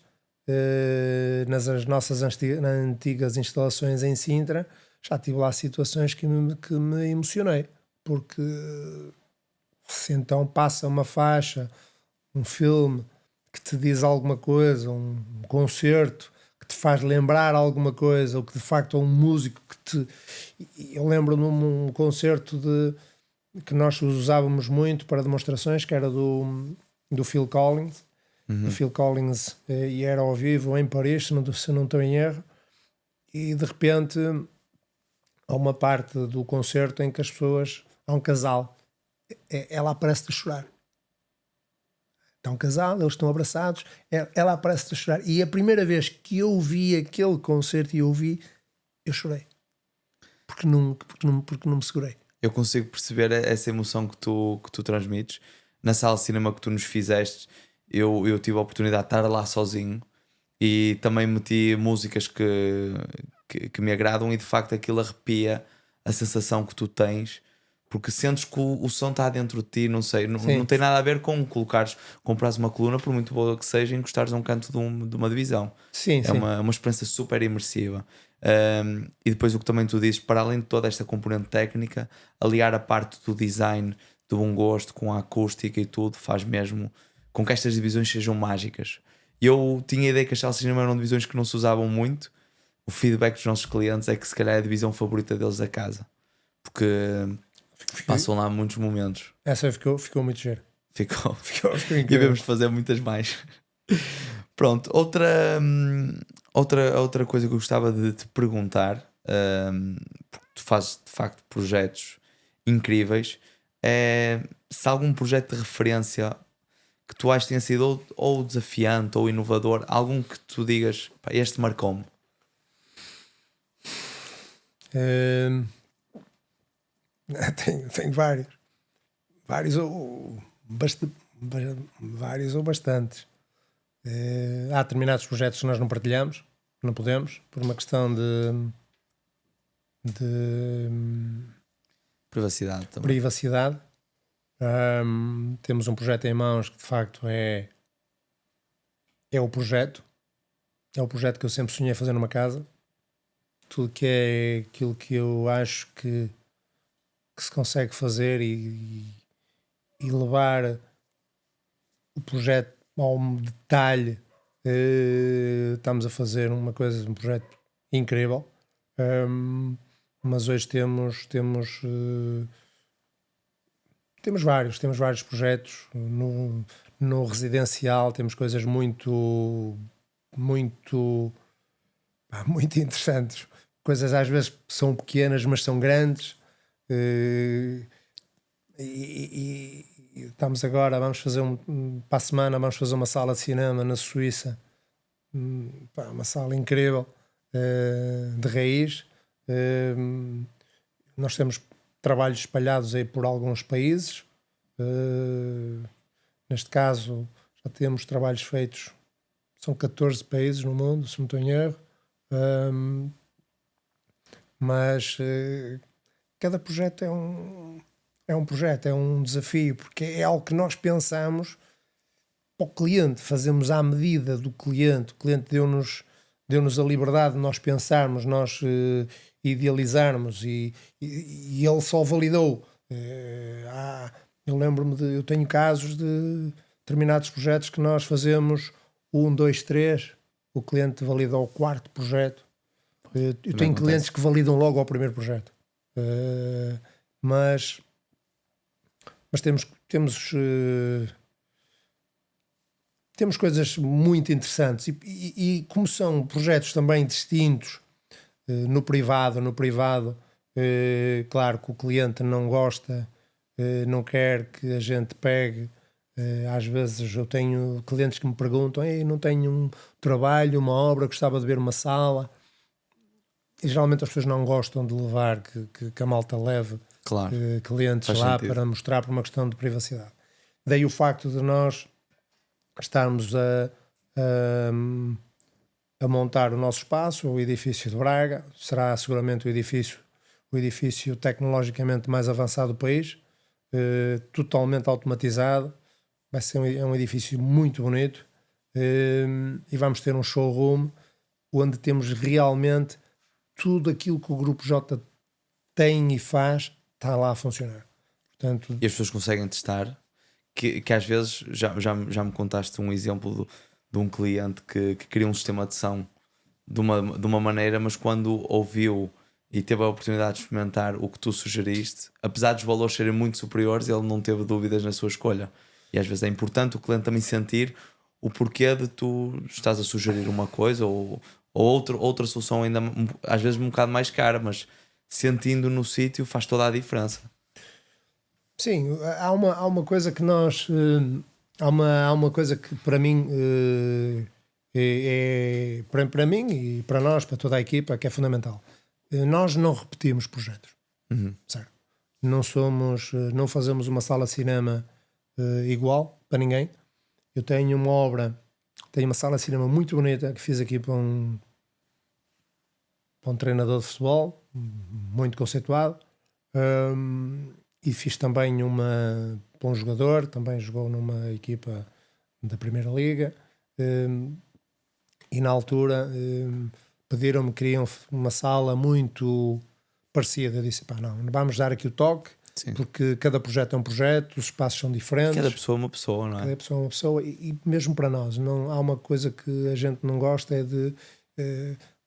S2: nas nossas antigas instalações em Sintra, já tive lá situações que me emocionei, porque se então passa uma faixa, um filme que te diz alguma coisa, um concerto que te faz lembrar alguma coisa, ou que de facto é um músico que te... Eu lembro-me de um concerto que nós usávamos muito para demonstrações, que era do Phil Collins. Do Phil Collins, e era ao vivo em Paris, se não estou em erro, e de repente há uma parte do concerto em que há um casal, ela aparece a chorar. Está um casal, eles estão abraçados, ela aparece a chorar, e a primeira vez que eu vi aquele concerto eu chorei, porque não me segurei.
S1: Eu consigo perceber essa emoção que tu transmites. Na sala de cinema que tu nos fizeste, eu tive a oportunidade de estar lá sozinho e também meti músicas que me agradam, e de facto aquilo arrepia a sensação que tu tens, porque sentes que o som está dentro de ti. Não sei, não tem nada a ver com comprares uma coluna, por muito boa que seja, e encostares a um canto de uma divisão.
S2: Sim.
S1: Uma experiência super imersiva. E depois o que também tu dizes, para além de toda esta componente técnica, aliar a parte do design, do bom gosto, com a acústica e tudo, faz mesmo com que estas divisões sejam mágicas. Eu tinha a ideia que as salas de cinema eram divisões que não se usavam muito. O feedback dos nossos clientes é que se calhar é a divisão favorita deles da casa, porque passam lá muitos momentos.
S2: Essa ficou muito giro.
S1: Ficou
S2: incrível.
S1: E devemos fazer muitas mais. Pronto, outra coisa que eu gostava de te perguntar, porque tu fazes de facto projetos incríveis, é se há algum projeto de referência que tu achas que tenha sido ou desafiante ou inovador, algum que tu digas, pá, este marcou-me.
S2: Tenho vários ou bastantes. Há determinados projetos que nós não partilhamos, não podemos, por uma questão de
S1: Privacidade também.
S2: privacidade. Temos um projeto em mãos que de facto é o projeto que eu sempre sonhei fazer numa casa. Tudo que é aquilo que eu acho que se consegue fazer e levar o projeto ao detalhe. Estamos a fazer um projeto incrível, mas hoje temos vários projetos no residencial. Temos coisas muito interessantes, coisas às vezes são pequenas mas são grandes. E estamos agora, para a semana vamos fazer uma sala de cinema na Suíça, uma sala incrível, de raiz. Nós temos trabalhos espalhados aí por alguns países. Neste caso já temos trabalhos feitos, são 14 países no mundo, se não estou em erro. Mas cada projeto é um projeto, é um desafio, porque é algo que nós pensamos para o cliente, fazemos à medida do cliente. O cliente deu-nos a liberdade de nós pensarmos, nós idealizarmos e ele só validou. Eu lembro-me eu tenho casos de determinados projetos que nós fazemos 1, 2, 3, o cliente valida o quarto projeto. Eu tenho clientes que validam logo ao primeiro projeto. Mas temos coisas muito interessantes e como são projetos também distintos no privado, claro que o cliente não gosta, não quer que a gente pegue. Às vezes eu tenho clientes que me perguntam: não tenho um trabalho, uma obra, gostava de ver uma sala. E geralmente as pessoas não gostam de levar que a malta leve clientes lá para mostrar, por uma questão de privacidade. Daí o facto de nós estarmos a montar o nosso espaço, o edifício de Braga. Será seguramente o edifício tecnologicamente mais avançado do país, totalmente automatizado. Vai ser um edifício muito bonito, e vamos ter um showroom onde temos realmente tudo aquilo que o Grupo J tem e faz, está lá a funcionar. Portanto,
S1: e as pessoas conseguem testar, que às vezes já me contaste um exemplo de um cliente que queria um sistema de som de uma maneira, mas quando ouviu e teve a oportunidade de experimentar o que tu sugeriste, apesar dos valores serem muito superiores, ele não teve dúvidas na sua escolha. E às vezes é importante o cliente também sentir o porquê de tu estás a sugerir uma coisa ou outra solução ainda às vezes um bocado mais cara, mas sentindo no sítio faz toda a diferença.
S2: Sim, há uma coisa que nós há uma coisa que para mim para mim e para nós, para toda a equipa, que é fundamental. Nós não repetimos projetos, certo? Não fazemos uma sala de cinema igual para ninguém. Eu tenho uma sala de cinema muito bonita que fiz aqui para um treinador de futebol, muito conceituado, e fiz também para um jogador, também jogou numa equipa da Primeira Liga, e na altura pediram-me, queriam uma sala muito parecida. Eu disse: não vamos dar aqui o toque. Sim. Porque cada projeto é um projeto, os espaços são diferentes.
S1: Cada pessoa é uma pessoa, não é?
S2: Cada pessoa é uma pessoa, e mesmo para nós, não há uma coisa que a gente não gosta, é de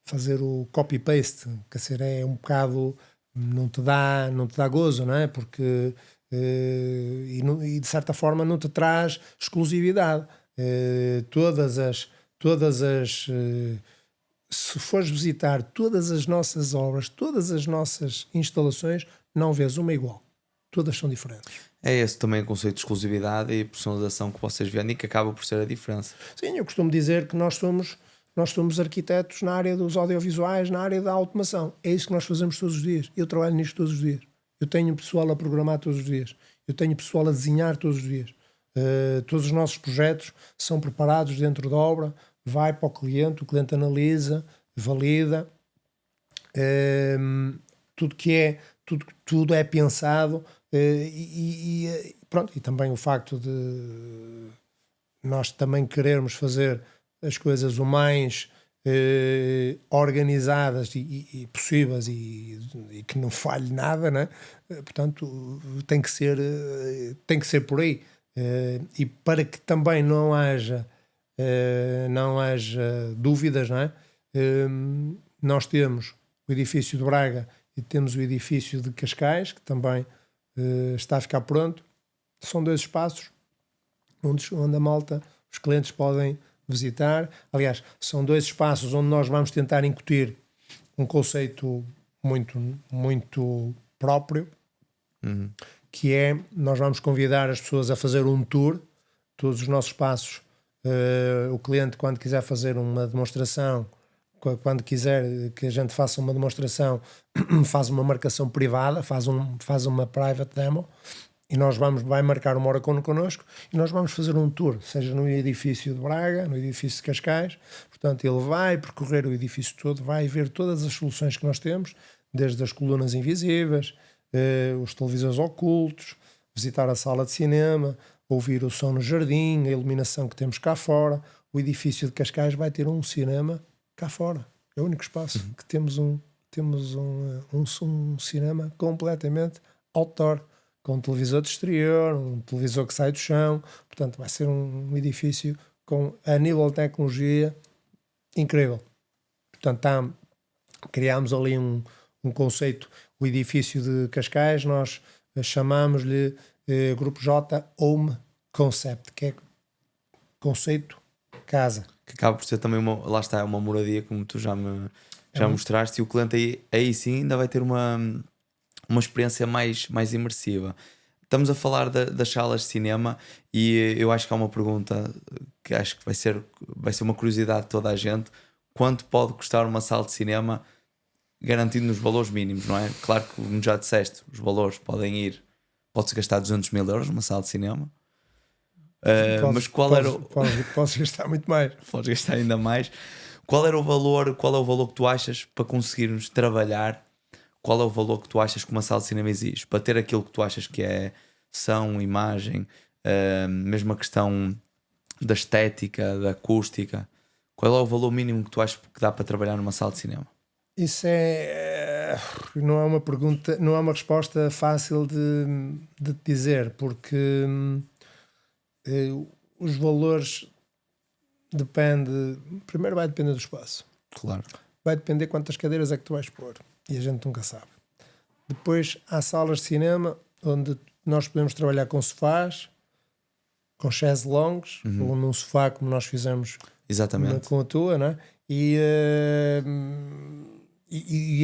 S2: fazer o copy-paste, quer dizer, é um bocado, não te dá gozo, não é? Porque e de certa forma não te traz exclusividade. Se fores visitar todas as nossas obras, todas as nossas instalações, não vês uma igual. Todas são diferentes.
S1: É esse também o conceito de exclusividade e personalização que vocês vendem, que acaba por ser a diferença.
S2: Sim, eu costumo dizer que nós somos arquitetos na área dos audiovisuais, na área da automação. É isso que nós fazemos todos os dias. Eu trabalho nisto todos os dias. Eu tenho pessoal a programar todos os dias. Eu tenho pessoal a desenhar todos os dias. Todos os nossos projetos são preparados dentro da obra, vai para o cliente analisa, valida. Tudo é pensado. Pronto, e também o facto de nós também querermos fazer as coisas o mais organizadas e possíveis e que não falhe nada, né? Portanto tem que ser por aí, e para que também não haja dúvidas, não é? Nós temos o edifício de Braga e temos o edifício de Cascais, que também está a ficar pronto. São 2 espaços onde a malta, os clientes podem visitar. Aliás, são 2 espaços onde nós vamos tentar incutir um conceito muito, muito próprio, que é, nós vamos convidar as pessoas a fazer um tour, todos os nossos espaços. O cliente, quando quiser fazer uma demonstração, quando quiser que a gente faça uma demonstração, faz uma marcação privada, faz uma private demo, E vai marcar uma hora connosco e nós vamos fazer um tour, seja no edifício de Braga, no edifício de Cascais. Portanto, ele vai percorrer o edifício todo, vai ver todas as soluções que nós temos, desde as colunas invisíveis, os televisores ocultos, visitar a sala de cinema, ouvir o som no jardim, a iluminação que temos cá fora. O edifício de Cascais vai ter um cinema cá fora. É o único espaço que temos um cinema completamente outdoor, com um televisor de exterior, um televisor que sai do chão. Portanto, vai ser um edifício a nível de tecnologia incrível. Portanto, criámos ali um conceito, o edifício de Cascais, nós chamamos-lhe Grupo J Home Concept, que é conceito casa.
S1: Que acaba por ser também lá está, uma moradia, como tu já mostraste, e o cliente aí sim ainda vai ter uma experiência mais imersiva. Estamos a falar das salas de cinema e eu acho que há uma pergunta que acho que vai ser uma curiosidade de toda a gente: quanto pode custar uma sala de cinema, garantindo nos valores mínimos, não é? Claro que, como já disseste, os valores pode-se gastar 200 mil euros numa sala de cinema. Mas qual era
S2: podes gastar muito mais.
S1: Podes gastar ainda mais. Qual é o valor que tu achas para conseguirmos trabalhar? Qual é o valor que tu achas que uma sala de cinema exige para ter aquilo que tu achas que é som, imagem, mesmo a questão da estética, da acústica? Qual é o valor mínimo que tu achas que dá para trabalhar numa sala de cinema?
S2: Isso não é uma pergunta, não é uma resposta fácil de te dizer, porque os valores primeiro vai depender do espaço.
S1: Claro.
S2: Vai depender quantas cadeiras é que tu vais pôr. E a gente nunca sabe. Depois há salas de cinema onde nós podemos trabalhar com sofás, com chaises longs, ou num sofá como nós fizemos.
S1: Exatamente.
S2: Com a tua, não é? E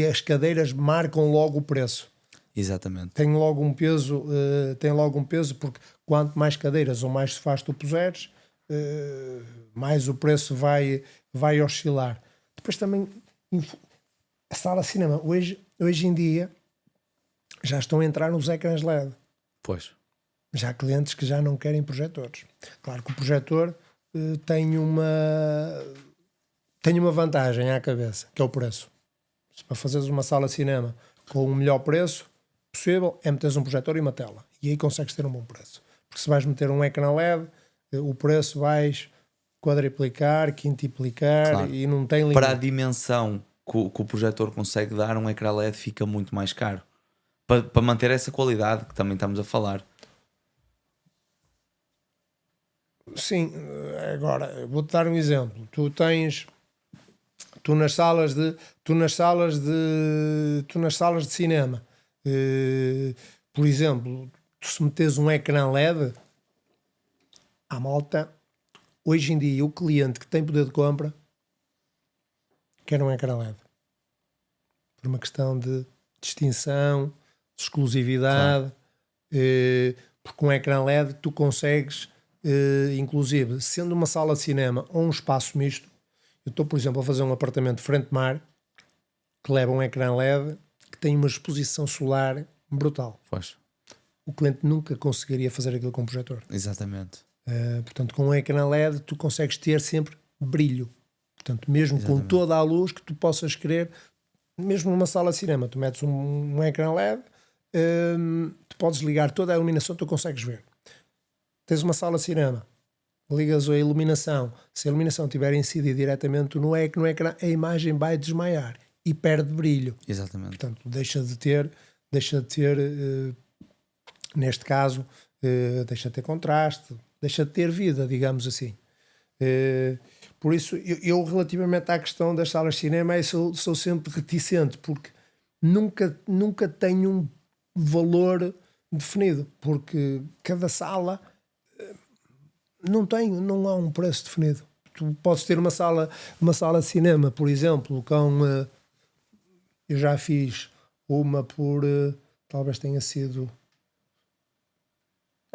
S2: as cadeiras marcam logo o preço.
S1: Exatamente.
S2: Tem logo um peso, porque quanto mais cadeiras ou mais sofás tu puseres, mais o preço vai oscilar. Depois também a sala de cinema hoje em dia já estão a entrar nos ecrãs LED.
S1: Pois.
S2: Já há clientes que já não querem projetores. Claro que o projetor tem uma vantagem à cabeça, que é o preço. Se para fazeres uma sala de cinema com o melhor preço possível, é meteres um projetor e uma tela. E aí consegues ter um bom preço. Porque se vais meter um ecrã LED, o preço vais quadriplicar, quintuplicar, claro. E não tem limite.
S1: Para a dimensão que o projetor consegue dar, um ecrã LED fica muito mais caro. Para manter essa qualidade que também estamos a falar.
S2: Sim, agora vou-te dar um exemplo. Tu nas salas de cinema, por exemplo, se meteres um ecrã LED, à malta, hoje em dia o cliente que tem poder de compra quer um ecrã LED. Por uma questão de distinção, de exclusividade, claro. Porque um ecrã LED tu consegues, inclusive, sendo uma sala de cinema ou um espaço misto, eu estou, por exemplo, a fazer um apartamento de frente-mar que leva um ecrã LED que tem uma exposição solar brutal.
S1: Pois.
S2: O cliente nunca conseguiria fazer aquilo com um projetor.
S1: Exatamente.
S2: Portanto, com um ecrã LED tu consegues ter sempre brilho. Portanto, mesmo exatamente. Com toda a luz que tu possas querer, mesmo numa sala de cinema, tu metes um ecrã LED, tu podes ligar toda a iluminação, tu consegues ver. Tens uma sala de cinema, ligas a iluminação, se a iluminação estiver incidida diretamente no ecrã, a imagem vai desmaiar e perde brilho.
S1: Exatamente.
S2: Portanto, deixa de ter neste caso, deixa de ter contraste, deixa de ter vida, digamos assim. Por isso, eu relativamente à questão das salas de cinema, sou sempre reticente, porque nunca tenho um valor definido, porque cada sala não há um preço definido. Tu podes ter uma sala de cinema, por exemplo, eu já fiz uma por talvez tenha sido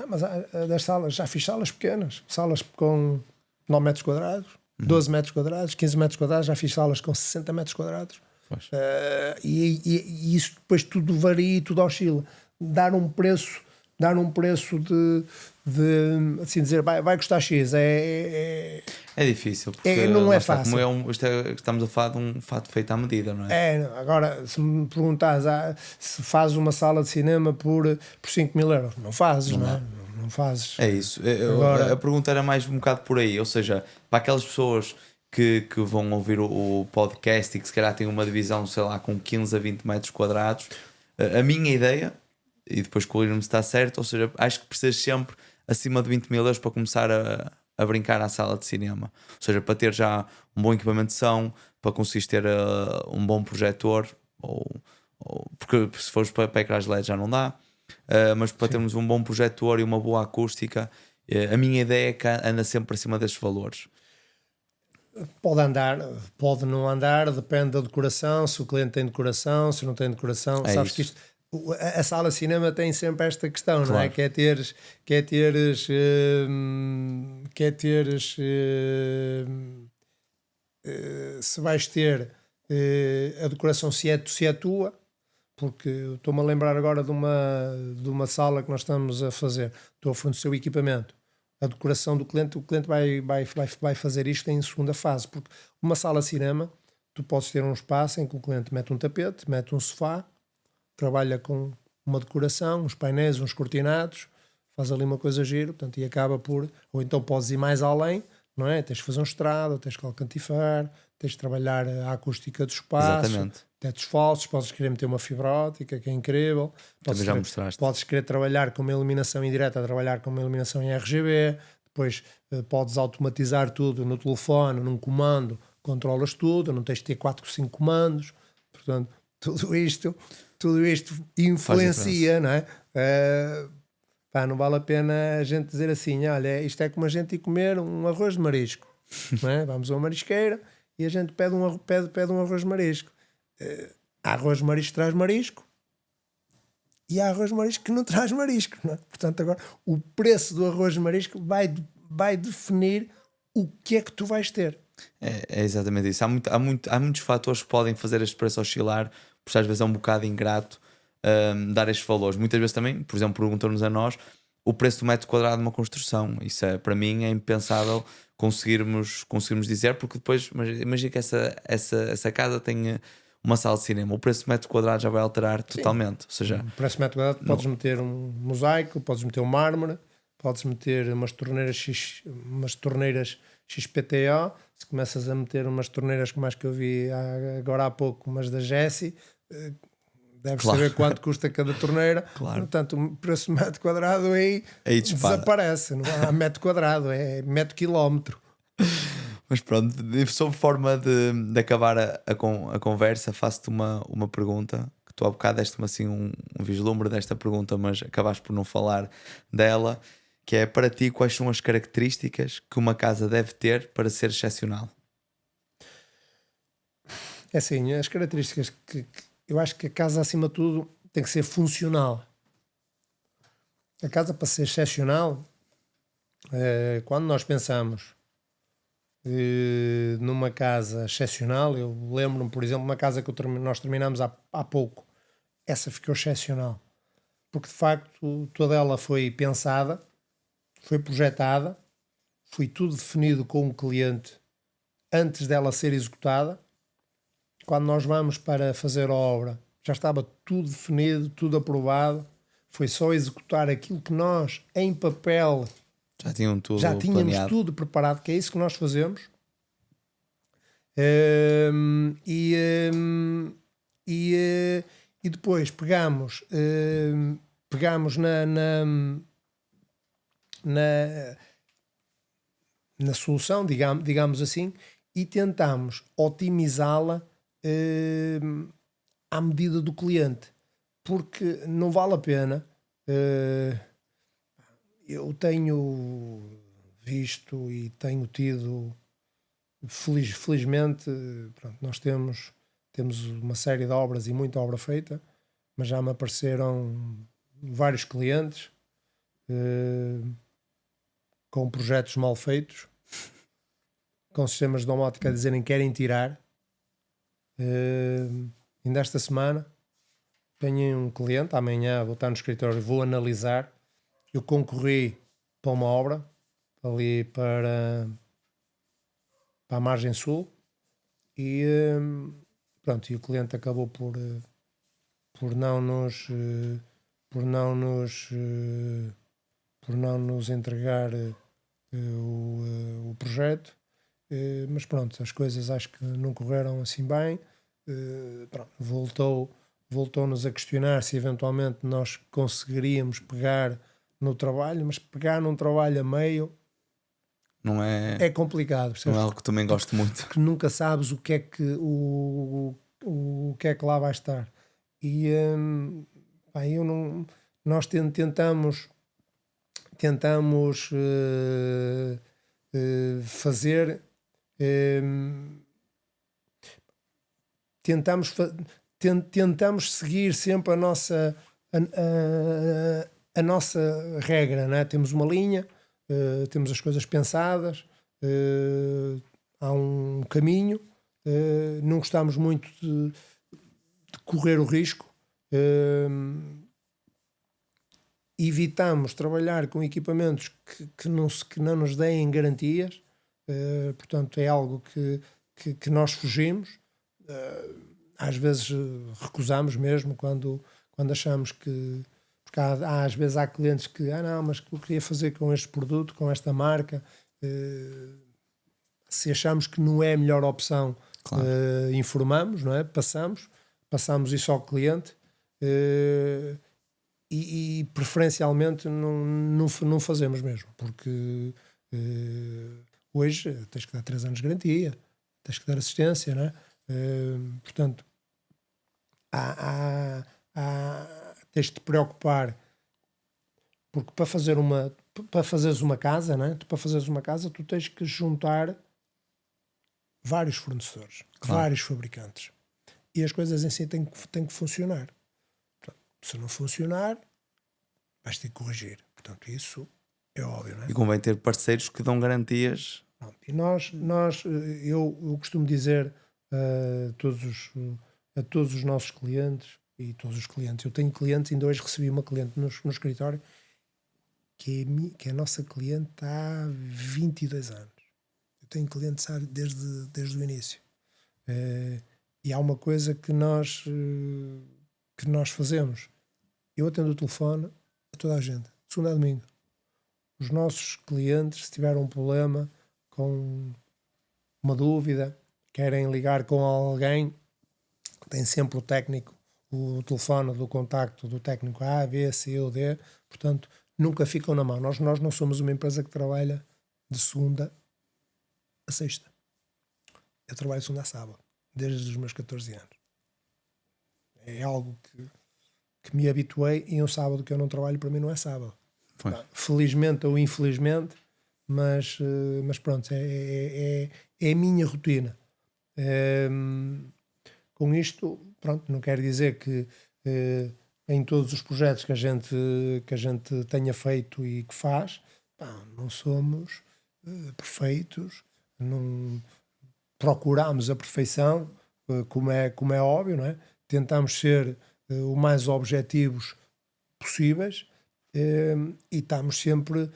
S2: mas das salas, já fiz salas pequenas, salas com 9 metros quadrados, 12 metros quadrados, 15 metros quadrados, já fiz salas com 60 metros quadrados. E isso depois tudo varia e tudo oscila. Dar um preço dar um preço de assim dizer, vai custar X,
S1: É difícil, porque
S2: não
S1: lá
S2: é
S1: está,
S2: fácil.
S1: Estamos a falar de um fato feito à medida, não é?
S2: Agora, se me perguntares se fazes uma sala de cinema por 5 mil euros, não fazes, não é? Não fazes.
S1: É isso. A
S2: Agora,
S1: pergunta era mais um bocado por aí, ou seja, para aquelas pessoas que vão ouvir o podcast e que se calhar têm uma divisão, sei lá, com 15 a 20 metros quadrados, a minha ideia, e depois corrigir-me se está certo, ou seja, acho que precisas sempre acima de 20 mil euros para começar a brincar à sala de cinema. Ou seja, para ter já um bom equipamento de som, para conseguires ter um bom projetor, porque se fores para ecrãs LED já não dá. Mas para termos um bom projetor e uma boa acústica, a minha ideia é que anda sempre acima destes valores.
S2: pode andar, pode não andar, depende da decoração, se o cliente tem decoração, se não tem decoração.
S1: É
S2: Sabes
S1: isso.
S2: que a sala de cinema tem sempre esta questão, não é?
S1: Claro.
S2: Se vais ter a decoração se é tua, porque estou-me a lembrar agora de uma sala que nós estamos a fazer, estou a fornecer o equipamento, a decoração do cliente, o cliente vai fazer isto em segunda fase, porque uma sala de cinema, tu podes ter um espaço em que o cliente mete um tapete, mete um sofá, trabalha com uma decoração, uns painéis, uns cortinados, faz ali uma coisa giro, portanto, e acaba por, ou então podes ir mais além, não é? Tens de fazer um estrado, tens que alcantifar, tens de trabalhar a acústica do espaço,
S1: Exatamente.
S2: tetos falsos, podes querer meter uma fibra óptica, que é incrível.
S1: Também já mostraste.
S2: Podes querer trabalhar com uma iluminação indireta, trabalhar com uma iluminação em RGB, depois podes automatizar tudo no telefone, num comando, controlas tudo, não tens de ter 4 ou 5 comandos, portanto, tudo isto influencia, não é? Não vale a pena a gente dizer assim, olha, isto é como a gente ir comer um arroz de marisco, não é? Vamos a uma marisqueira e a gente pede um arroz de marisco. Há arroz de marisco que traz marisco e há arroz de marisco que não traz marisco, não é? Portanto, agora, o preço do arroz de marisco vai definir o que é que tu vais ter.
S1: É exatamente isso. Há muitos fatores que podem fazer este preço oscilar, por isso às vezes é um bocado ingrato dar estes valores. Muitas vezes também, por exemplo, perguntam-nos a nós o preço do metro quadrado de uma construção. Isso para mim é impensável conseguirmos dizer, porque depois imagina que essa casa tem uma sala de cinema, o preço do metro quadrado já vai alterar totalmente. Ou seja,
S2: o preço do metro quadrado podes meter um mosaico, podes meter um mármore, podes meter umas torneiras XPTO. Se começas a meter umas torneiras como as que eu vi agora há pouco, umas da Jessie, deves saber quanto custa cada torneira.
S1: Claro.
S2: Portanto, o preço de metro quadrado aí desaparece. Não há metro quadrado, é metro quilómetro.
S1: Mas pronto, sob forma de acabar a conversa, faço-te uma pergunta, que tu há bocado deste-me assim um vislumbre desta pergunta, mas acabaste por não falar dela, que é, para ti, quais são as características que uma casa deve ter para ser excepcional?
S2: É assim, as características que eu acho que a casa, acima de tudo, tem que ser funcional. A casa, para ser excepcional, quando nós pensamos numa casa excepcional, eu lembro-me, por exemplo, uma casa que nós terminamos há pouco. Essa ficou excepcional. Porque, de facto, toda ela foi pensada, foi projetada, foi tudo definido com o cliente antes dela ser executada. Quando nós vamos para fazer a obra, já estava tudo definido, tudo aprovado. Foi só executar aquilo que nós, em papel,
S1: já tínhamos
S2: planeado. Tudo preparado, que é isso que nós fazemos. E depois pegamos na solução, digamos assim, e tentamos otimizá-la à medida do cliente, porque não vale a pena. Eu tenho visto e tenho tido, felizmente, pronto, nós temos uma série de obras e muita obra feita, mas já me apareceram vários clientes com projetos mal feitos, com sistemas de domótica a dizerem que querem tirar. Ainda esta semana tenho um cliente, amanhã vou estar no escritório, vou analisar eu concorri para uma obra ali para a margem sul e pronto, e o cliente acabou por não nos por não nos por não nos entregar o projeto, mas pronto, as coisas acho que não correram assim bem. Pronto, voltou-nos a questionar se eventualmente nós conseguiríamos pegar no trabalho, mas pegar num trabalho a meio
S1: Não é,
S2: é complicado,
S1: não é
S2: percebes?
S1: algo que também gosto muito.
S2: Porque nunca sabes o que é que o que é que lá vai estar. E pá, eu não, nós tentamos fazer tentamos seguir sempre a nossa regra, não é? Temos uma linha, temos as coisas pensadas, há um caminho, não gostamos muito de correr o risco, evitamos trabalhar com equipamentos que não nos deem garantias, portanto é algo que nós fugimos, às vezes recusamos mesmo quando achamos que, porque às vezes há clientes que não, mas eu queria fazer com este produto, com esta marca, se achamos que não é a melhor opção,
S1: Claro.
S2: informamos, não é? Passamos isso ao cliente, e preferencialmente não fazemos mesmo, porque hoje tens que dar 3 anos de garantia, tens que dar assistência, não é? Portanto, tens de te preocupar, porque para fazeres uma casa, não é? Para fazeres uma casa, tu tens que juntar vários fornecedores,
S1: Claro.
S2: vários fabricantes, e as coisas em si têm que funcionar. Portanto, se não funcionar, vais ter que corrigir. Portanto, isso é óbvio, não é?
S1: E convém ter parceiros que dão garantias.
S2: Pronto. E eu costumo dizer a todos os nossos clientes e todos os clientes. Eu tenho clientes, ainda hoje recebi uma cliente no escritório que é a nossa cliente há 22 anos. Eu tenho clientes desde o início. E há uma coisa que nós fazemos. Eu atendo o telefone a toda a gente, de segunda a domingo. Os nossos clientes, se tiveram um problema, com uma dúvida, querem ligar com alguém, tem sempre o técnico, o telefone do contacto do técnico A, B, C ou D, portanto nunca ficam na mão. Nós não somos uma empresa que trabalha de segunda a sexta. Eu trabalho de segunda a sábado, desde os meus 14 anos. É algo que me habituei, e um sábado que eu não trabalho para mim não é sábado. Felizmente ou infelizmente, mas pronto, é a minha rotina. Com isto, pronto, não quer dizer que em todos os projetos que a gente tenha feito e que faz, não somos perfeitos, não procuramos a perfeição, como é óbvio, não é? Tentamos ser o mais objetivos possíveis, e estamos sempre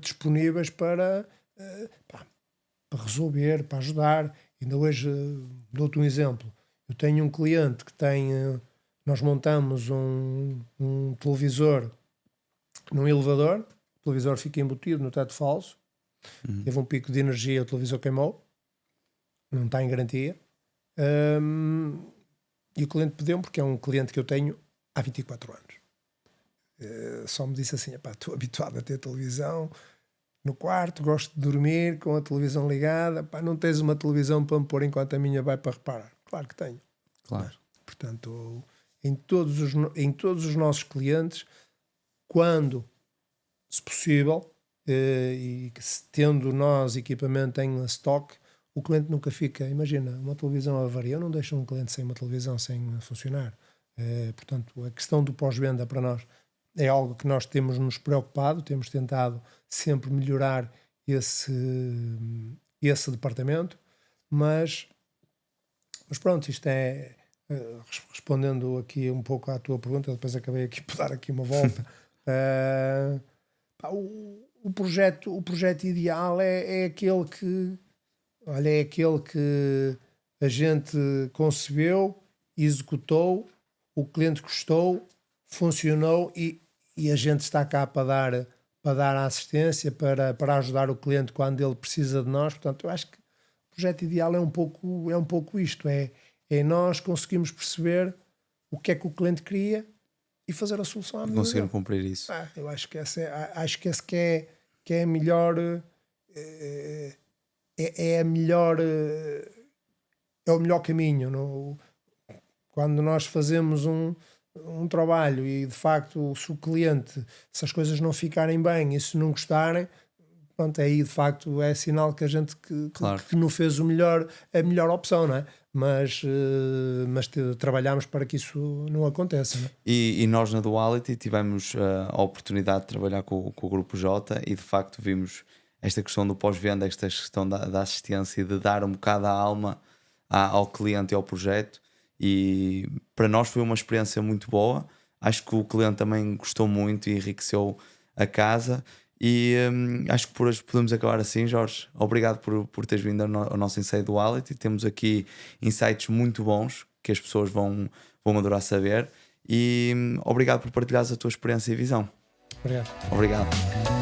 S2: disponíveis para resolver, para ajudar. Ainda hoje dou-te um exemplo. Eu tenho um cliente que nós montamos um televisor num elevador, o televisor fica embutido no teto falso, teve um pico de energia, o televisor queimou, não está em garantia, e o cliente pediu-me, porque é um cliente que eu tenho há 24 anos. Só me disse assim: estou habituado a ter televisão no quarto, gosto de dormir com a televisão ligada, não tens uma televisão para me pôr enquanto a minha vai para reparar? Claro que tenho.
S1: Claro.
S2: Portanto, em todos os nossos clientes, quando, se possível, e tendo nós equipamento em stock, o cliente nunca fica. Imagina, uma televisão avaria, eu não deixo um cliente sem uma televisão sem funcionar. Portanto, a questão do pós-venda para nós é algo que nós temos nos preocupado, temos tentado sempre melhorar esse departamento, mas pronto, isto é, respondendo aqui um pouco à tua pergunta, depois acabei aqui por dar aqui uma volta, O projeto ideal é aquele que, olha, é aquele que a gente concebeu, executou, o cliente gostou, funcionou e a gente está cá para dar a assistência, para ajudar o cliente quando ele precisa de nós. Portanto, eu acho que o projeto ideal é um pouco isto, é nós conseguimos perceber o que é que o cliente queria e fazer a solução à medida
S1: Conseguiram
S2: dele.
S1: cumprir isso.
S2: Eu acho que esse é a melhor, é a melhor, é o melhor caminho. Quando nós fazemos um trabalho e de facto se o cliente, se as coisas não ficarem bem e se não gostarem, pronto, aí de facto é sinal que a gente
S1: Claro.
S2: que não fez a melhor opção, não é? Mas trabalhamos para que isso não aconteça, não é?
S1: E nós na Duality tivemos a oportunidade de trabalhar com o Grupo J e de facto vimos esta questão do pós-venda, esta questão da assistência e de dar um bocado a alma ao cliente e ao projeto, e para nós foi uma experiência muito boa. Acho que o cliente também gostou muito e enriqueceu a casa. E acho que por hoje podemos acabar assim, Jorge. Obrigado por teres vindo ao nosso Inside Duality. Temos aqui insights muito bons que as pessoas vão adorar saber. E obrigado por partilhares a tua experiência e visão.
S2: Obrigado.
S1: Obrigado.